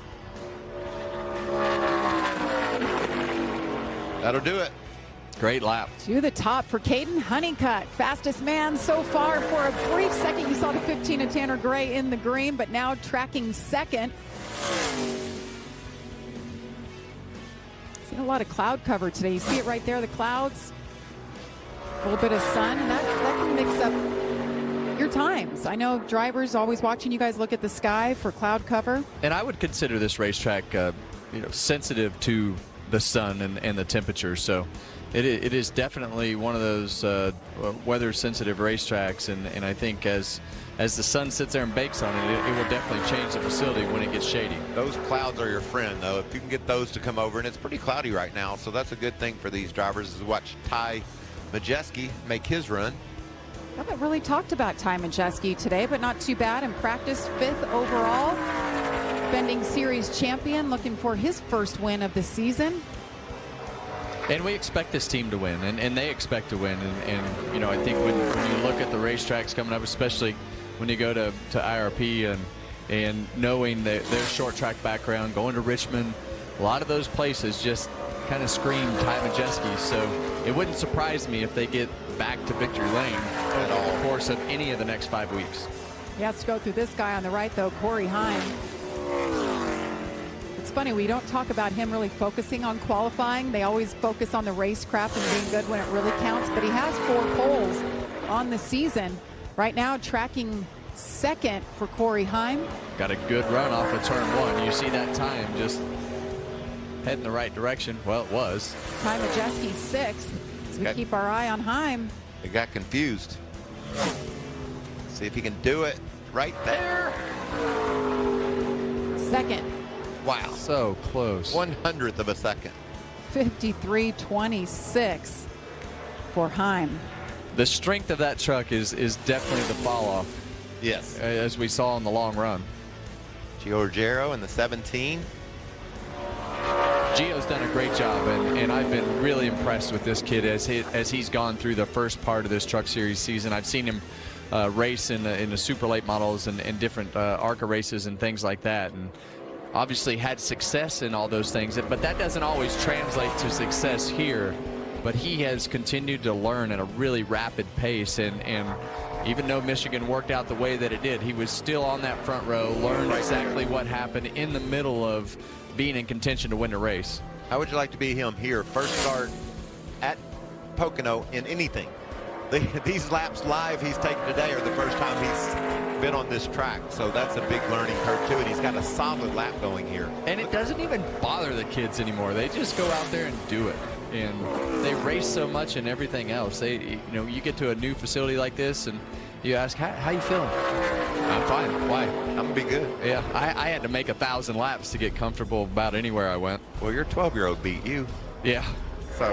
That'll do it. Great lap. To the top for Caden Honeycutt. Fastest man so far. For a brief second, you saw the 15 of Tanner Gray in the green, but now tracking second. Seen a lot of cloud cover today. You see it right there, the clouds. A little bit of sun, and that can mix up your times. I know drivers always watching you guys look at the sky for cloud cover. And I would consider this racetrack sensitive to the sun and the temperature. So it is definitely one of those weather-sensitive racetracks. And I think as the sun sits there and bakes on it, it will definitely change the facility when it gets shady. Those clouds are your friend, though. If you can get those to come over, and it's pretty cloudy right now, so that's a good thing for these drivers. Is watch Ty Majeski make his run. Haven't really talked about Ty Majeski today, but not too bad in practice. 5th overall, defending series champion, looking for his first win of the season. And we expect this team to win, and they expect to win. And I think when you look at the racetracks coming up, especially when you go to IRP and knowing that their short track background, going to Richmond, a lot of those places just kind of scream Ty Majeski. So it wouldn't surprise me if they get back to victory lane over the course of any of the next 5 weeks. He has to go through this guy on the right, though, Corey Heim. It's funny, we don't talk about him really focusing on qualifying. They always focus on the racecraft and being good when it really counts, but he has 4 poles on the season. Right now, tracking second for Corey Heim. Got a good run off of turn 1. You see that time just heading the right direction. Well, it was. Ty Majeski 6th. So we keep our eye on Heim. They got confused. See if he can do it right there. Second. Wow. So close. 1/100th of a second. 53.26 for Heim. The strength of that truck is definitely the fall off. Yes. As we saw in the long run. Gio Ruggiero in the 17. Gio's done a great job, and I've been really impressed with this kid as he's gone through the first part of this Truck Series season. I've seen him race in the super late models and different ARCA races and things like that, and obviously had success in all those things, but that doesn't always translate to success here. But he has continued to learn at a really rapid pace, and even though Michigan worked out the way that it did, he was still on that front row, learned exactly what happened in the middle of being in contention to win the race. How would you like to be him here? First start at Pocono in anything. These laps live he's taken today are the first time he's been on this track, so that's a big learning curve too, and he's got a solid lap going here. And it doesn't even bother the kids anymore. They just go out there and do it. And they race so much and everything else. You get to a new facility like this and you ask, how you feeling? I'm fine. Why? I'm gonna be good. Yeah, I had to make 1,000 laps to get comfortable about anywhere I went. Well, your 12-year-old beat you. Yeah. So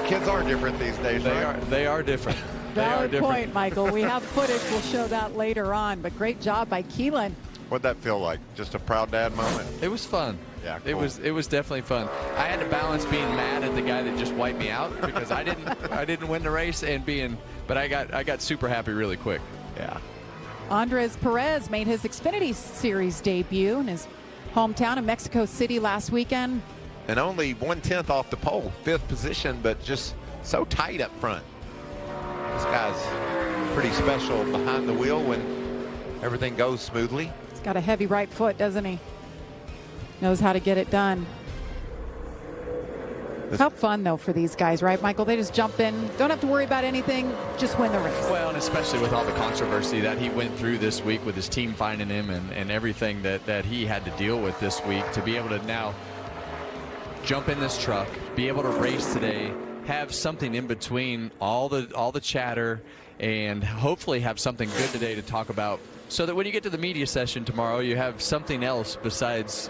kids are different these days, right? They are different. Valid point, Michael. We have footage. We'll show that later on. But great job by Keelan. What'd that feel like? Just a proud dad moment? It was fun. Yeah, cool. It was definitely fun. I had to balance being mad at the guy that just wiped me out because I didn't win the race, but I got super happy really quick. Yeah. Andres Perez made his Xfinity Series debut in his hometown of Mexico City last weekend. And only 1/10 off the pole, 5th position, but just so tight up front. This guy's pretty special behind the wheel when everything goes smoothly. He's got a heavy right foot, doesn't he? Knows how to get it done. How fun, though, for these guys, right, Michael? They just jump in, don't have to worry about anything, just win the race. Well, and especially with all the controversy that he went through this week with his team finding him and everything that he had to deal with this week, to be able to now jump in this truck, be able to race today, have something in between all the chatter, and hopefully have something good today to talk about, so that when you get to the media session tomorrow, you have something else besides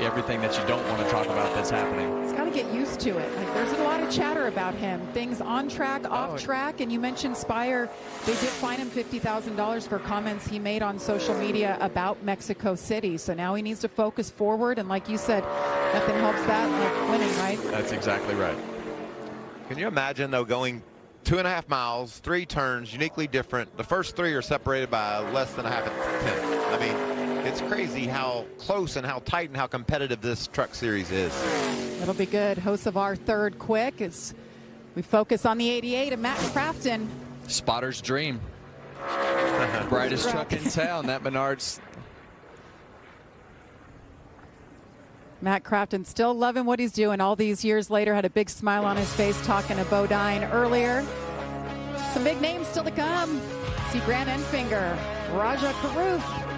everything that you don't want to talk about that's happening. He's got to get used to it. Like, there's a lot of chatter about him, things on track, off track, and you mentioned Spire. They did fine him $50,000 for comments he made on social media about Mexico City. So now he needs to focus forward, and like you said, nothing helps that like winning, right? That's exactly right. Can you imagine, though, going 2.5 miles, 3 turns, uniquely different. The first 3 are separated by less than a half a tenth. I mean, it's crazy how close and how tight and how competitive this truck series is. It'll be good. Hocevar third quick. It's We focus on the 88 of Matt Crafton. Spotter's dream. Brightest truck in town, that Menards. Matt Crafton still loving what he's doing all these years later. Had a big smile on his face talking to Bodine earlier. Some big names still to come. See Grant Enfinger, Raja Karuf.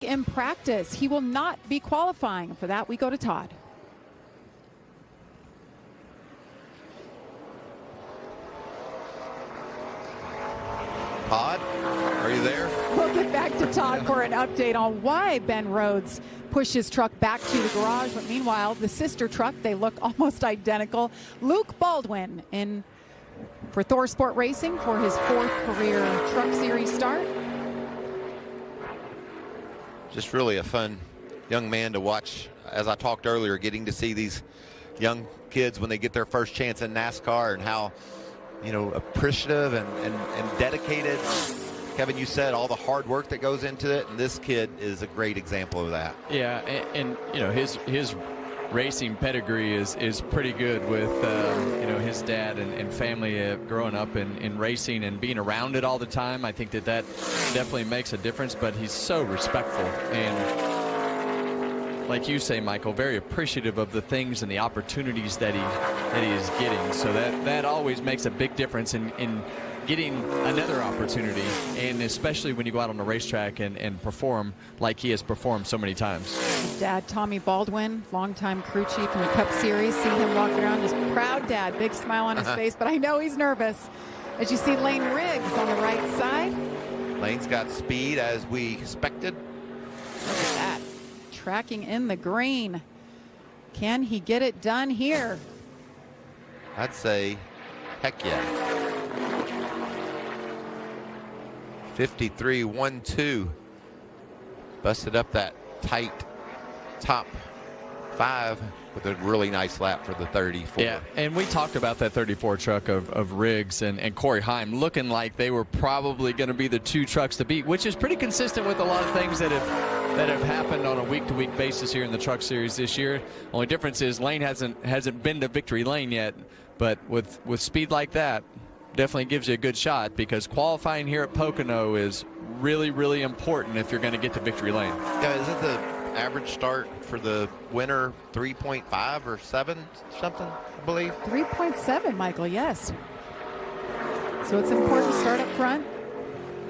In practice, he will not be qualifying. For that, we go to Todd. Todd, are you there? We'll get back to Todd for an update on why Ben Rhodes pushed his truck back to the garage. But meanwhile, the sister truck, they look almost identical. Luke Baldwin in for Thor Sport Racing for his 4th career Truck Series start. Just really a fun young man to watch. As I talked earlier, getting to see these young kids when they get their first chance in NASCAR and how, you know, appreciative and dedicated. Kevin, you said all the hard work that goes into it, and this kid is a great example of that. Yeah, and you know, his racing pedigree is pretty good with you know, his dad and family growing up in racing and being around it all the time. I think that definitely makes a difference, but he's so respectful and, like you say, Michael, very appreciative of the things and the opportunities that he is getting. So that always makes a big difference in getting another opportunity, and especially when you go out on the racetrack and perform like he has performed so many times. His dad, Tommy Baldwin, longtime crew chief in the Cup Series. See him walk around, just proud dad, big smile on his face, but I know he's nervous. As you see Lane Riggs on the right side. Lane's got speed as we expected. Look at that, tracking in the green. Can he get it done here? I'd say heck yeah. 53.12. Busted up that tight top 34.5 with a really nice lap for the 34. Yeah, and we talked about that 34 truck of Riggs and Corey Heim looking like they were probably going to be the 2 trucks to beat, which is pretty consistent with a lot of things that have happened on a week-to-week basis here in the Truck Series this year. Only difference is Lane hasn't been to victory lane yet, but with speed like that, definitely gives you a good shot, because qualifying here at Pocono is really, really important if you're going to get to victory lane. Yeah, is it the average start for the winner 3.5 or 7 something, I believe? 3.7, Michael, yes. So it's important to start up front.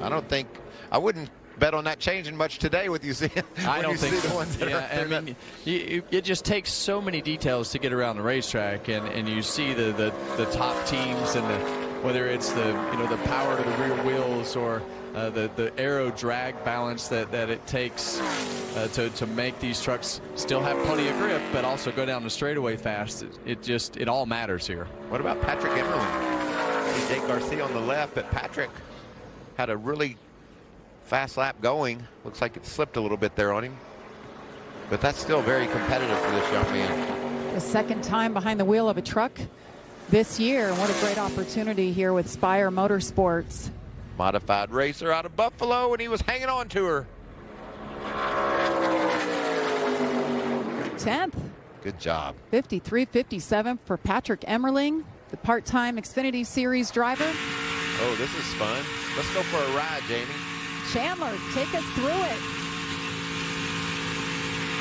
I wouldn't bet on that changing much today with you seeing. I don't think so. The ones that I mean, it just takes so many details to get around the racetrack, and you see the top teams, and whether it's the power to the rear wheels or the aero drag balance that it takes to make these trucks still have plenty of grip, but also go down the straightaway fast. It all matters here. What about Patrick Emmerling? See Jake Garcia on the left, but Patrick had a really fast lap going. Looks like it slipped a little bit there on him, but that's still very competitive for this young man. The second time behind the wheel of a truck this year. What a great opportunity here with Spire Motorsports. Modified racer out of Buffalo, and he was hanging on to her. 10th. Good job. 53-57 for Patrick Emmerling, the part-time Xfinity Series driver. Oh, this is fun. Let's go for a ride, Jamie. Chandler, take us through it.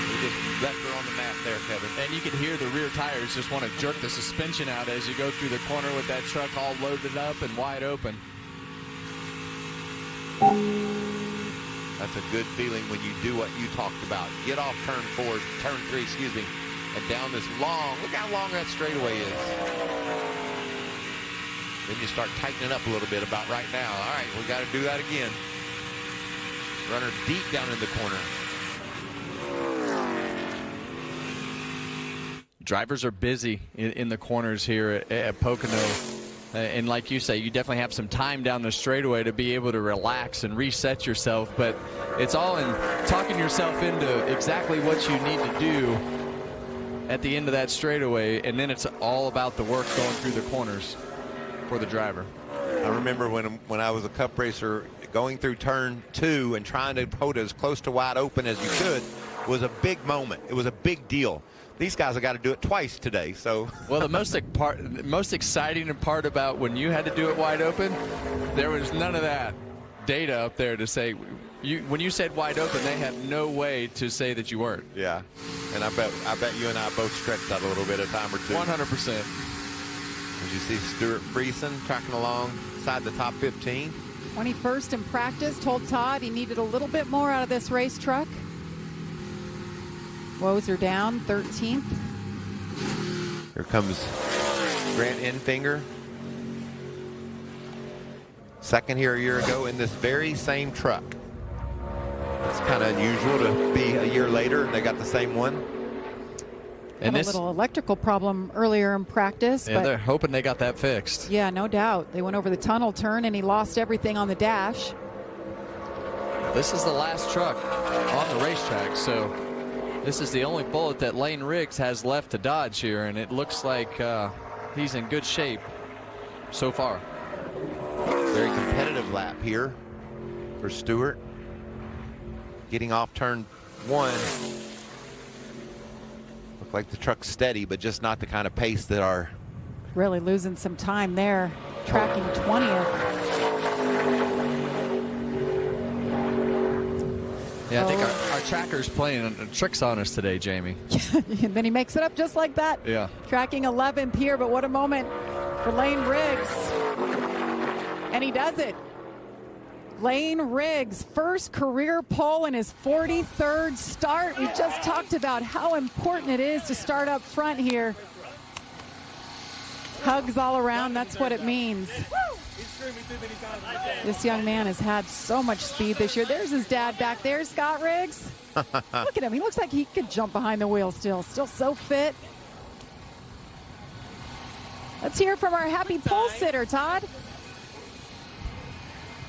We just left her on the map there, Kevin. And you can hear the rear tires just want to jerk the suspension out as you go through the corner with that truck all loaded up and wide open. That's a good feeling when you do what you talked about. Get off turn 3, excuse me, and down this long, look how long that straightaway is. Then you start tightening up a little bit about right now. All right, we got to do that again. Runner deep down in the corner. Drivers are busy in the corners here at Pocono. And like you say, you definitely have some time down the straightaway to be able to relax and reset yourself. But it's all in talking yourself into exactly what you need to do at the end of that straightaway. And then it's all about the work going through the corners for the driver. I remember when I was a Cup racer, going through turn 2 and trying to hold it as close to wide open as you could was a big moment. It was a big deal. These guys have got to do it twice today. So, well, the most exciting part about when you had to do it wide open, there was none of that data up there to say when you said wide open, they had no way to say that you weren't. Yeah, and I bet you and I both stretched out a little bit, a time or two. 100%. As you see Stuart Friesen tracking alongside the top 15. 21st in practice, told Todd he needed a little bit more out of this race truck. Wozer down, 13th. Here comes Grant Enfinger. Second here a year ago in this very same truck. It's kind of unusual to be a year later and they got the same one. And a little electrical problem earlier in practice. Yeah, but they're hoping they got that fixed. Yeah, no doubt. They went over the tunnel turn and he lost everything on the dash. This is the last truck on the racetrack, so this is the only bullet that Lane Riggs has left to dodge here, and it looks like he's in good shape so far. Very competitive lap here for Stewart. Getting off turn 1. Look like the truck's steady, but just not the kind of pace that our... Really losing some time there, tracking 20th. Yeah, I think our tracker's playing tricks on us today, Jamie. And then he makes it up just like that. Yeah. Tracking 11th here, but what a moment for Lane Riggs. And he does it. Lane Riggs, first career pole in his 43rd start. We just talked about how important it is to start up front here. Hugs all around, that's what it means. This young man has had so much speed this year. There's his dad back there, Scott Riggs. Look at him. He looks like he could jump behind the wheel still so fit. Let's hear from our happy pole sitter, Todd.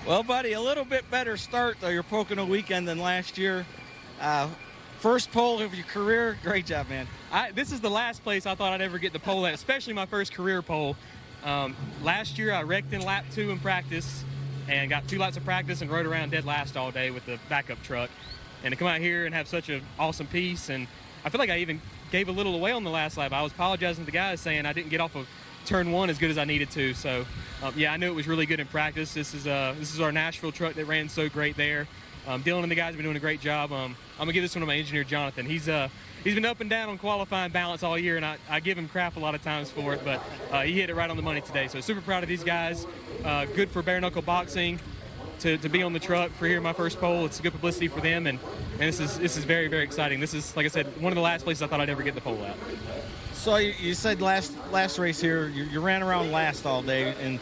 Well, buddy, a little bit better start to your Pocono weekend than last year. First pole of your career, great job, man. This is the last place I thought I'd ever get the pole at, especially my first career pole. Last year I wrecked in lap 2 in practice and got 2 laps of practice and rode around dead last all day with the backup truck. And to come out here and have such an awesome piece, and I feel like I even gave a little away on the last lap. I was apologizing to the guys saying I didn't get off of turn 1 as good as I needed to. So yeah, I knew it was really good in practice. This is our Nashville truck that ran so great there. Dylan and the guys have been doing a great job. I'm gonna give this one to my engineer Jonathan. He's been up and down on qualifying balance all year, and I give him crap a lot of times for it, but he hit it right on the money today. So super proud of these guys. Good for bare knuckle boxing to be on the truck for here my first pole. It's good publicity for them, and this is very, very exciting. This is, like I said, one of the last places I thought I'd ever get the pole at. So you said last race here, you ran around last all day, and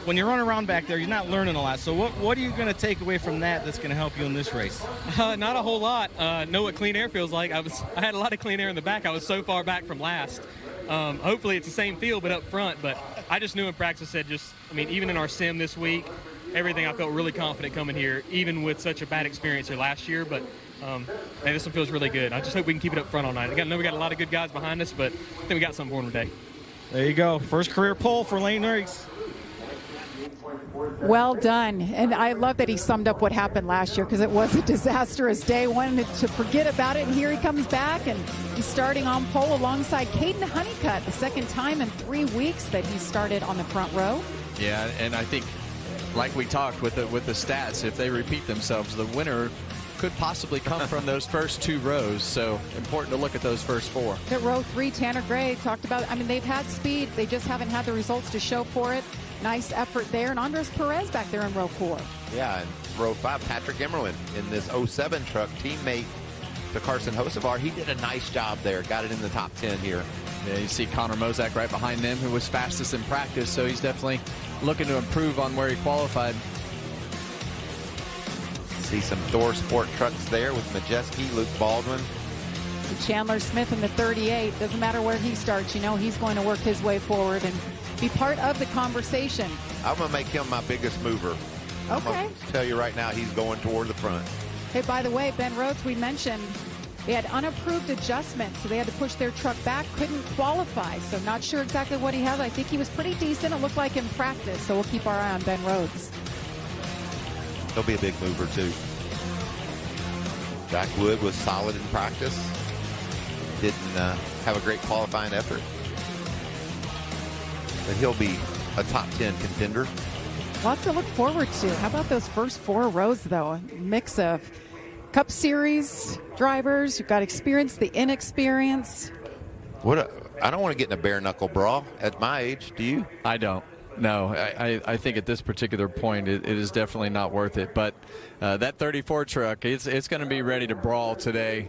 when you run around back there, you're not learning a lot. So what are you going to take away from that's going to help you in this race? Not a whole lot. Know what clean air feels like. I had a lot of clean air in the back. I was so far back from last. Hopefully it's the same field but up front. But I just knew in practice that even in our sim this week, everything I felt really confident coming here, even with such a bad experience here last year. But man, this one feels really good. I just hope we can keep it up front all night. I know we got a lot of good guys behind us, but I think we got something for them today. There you go. First career pole for Lane Riggs. Well done. And I love that he summed up what happened last year, because it was a disastrous day. Wanted to forget about it, and here he comes back, and he's starting on pole alongside Caden Honeycutt, the second time in 3 weeks that he started on the front row. Yeah, and I think, like we talked with the stats, if they repeat themselves, the winner could possibly come from those first 2 rows. So important to look at those first 4. At row 3, Tanner Gray talked about, they've had speed. They just haven't had the results to show for it. Nice effort there. And Andres Perez back there in row 4. Yeah, and row 5, Patrick Emmerlin in this 07 truck, teammate to Carson Hocevar. He did a nice job there. Got it in the top 10 here. Yeah, you see Connor Mozak right behind them, who was fastest in practice. So he's definitely looking to improve on where he qualified. See some Thor Sport trucks there with Majeski, Luke Baldwin. And Chandler Smith in the 38. Doesn't matter where he starts. He's going to work his way forward and be part of the conversation. I'm going to make him my biggest mover. Okay. I'm going to tell you right now, he's going toward the front. Hey, by the way, Ben Rhodes, we mentioned they had unapproved adjustments, so they had to push their truck back, couldn't qualify. So not sure exactly what he has. I think he was pretty decent, it looked like, in practice. So we'll keep our eye on Ben Rhodes. He'll be a big mover, too. Jack Wood was solid in practice. Didn't have a great qualifying effort. But he'll be a top 10 contender. Lots to look forward to. How about those first 4 rows, though? A mix of Cup Series drivers. You've got experience, the inexperience. I don't want to get in a bare knuckle brawl at my age. Do you? I don't. No, I think at this particular point it is definitely not worth it. But that 34 truck, it's going to be ready to brawl today.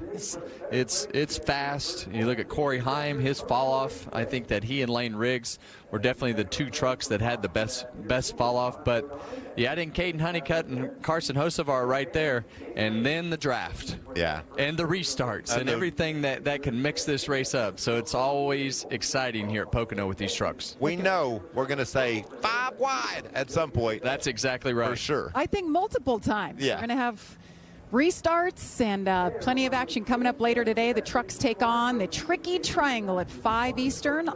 It's fast. You look at Corey Heim, his fall off. I think that he and Lane Riggs were definitely the 2 trucks that had the best fall off. But yeah, I think Caden Honeycutt and Carson Hocevar right there, and then the draft. Yeah. And the restarts and everything that can mix this race up. So it's always exciting here at Pocono with these trucks. We know we're going to say 5 wide at some point. That's exactly right. For sure. I think multiple times. Yeah. We're going to have restarts and plenty of action coming up later today. The trucks take on the tricky triangle at 5 Eastern on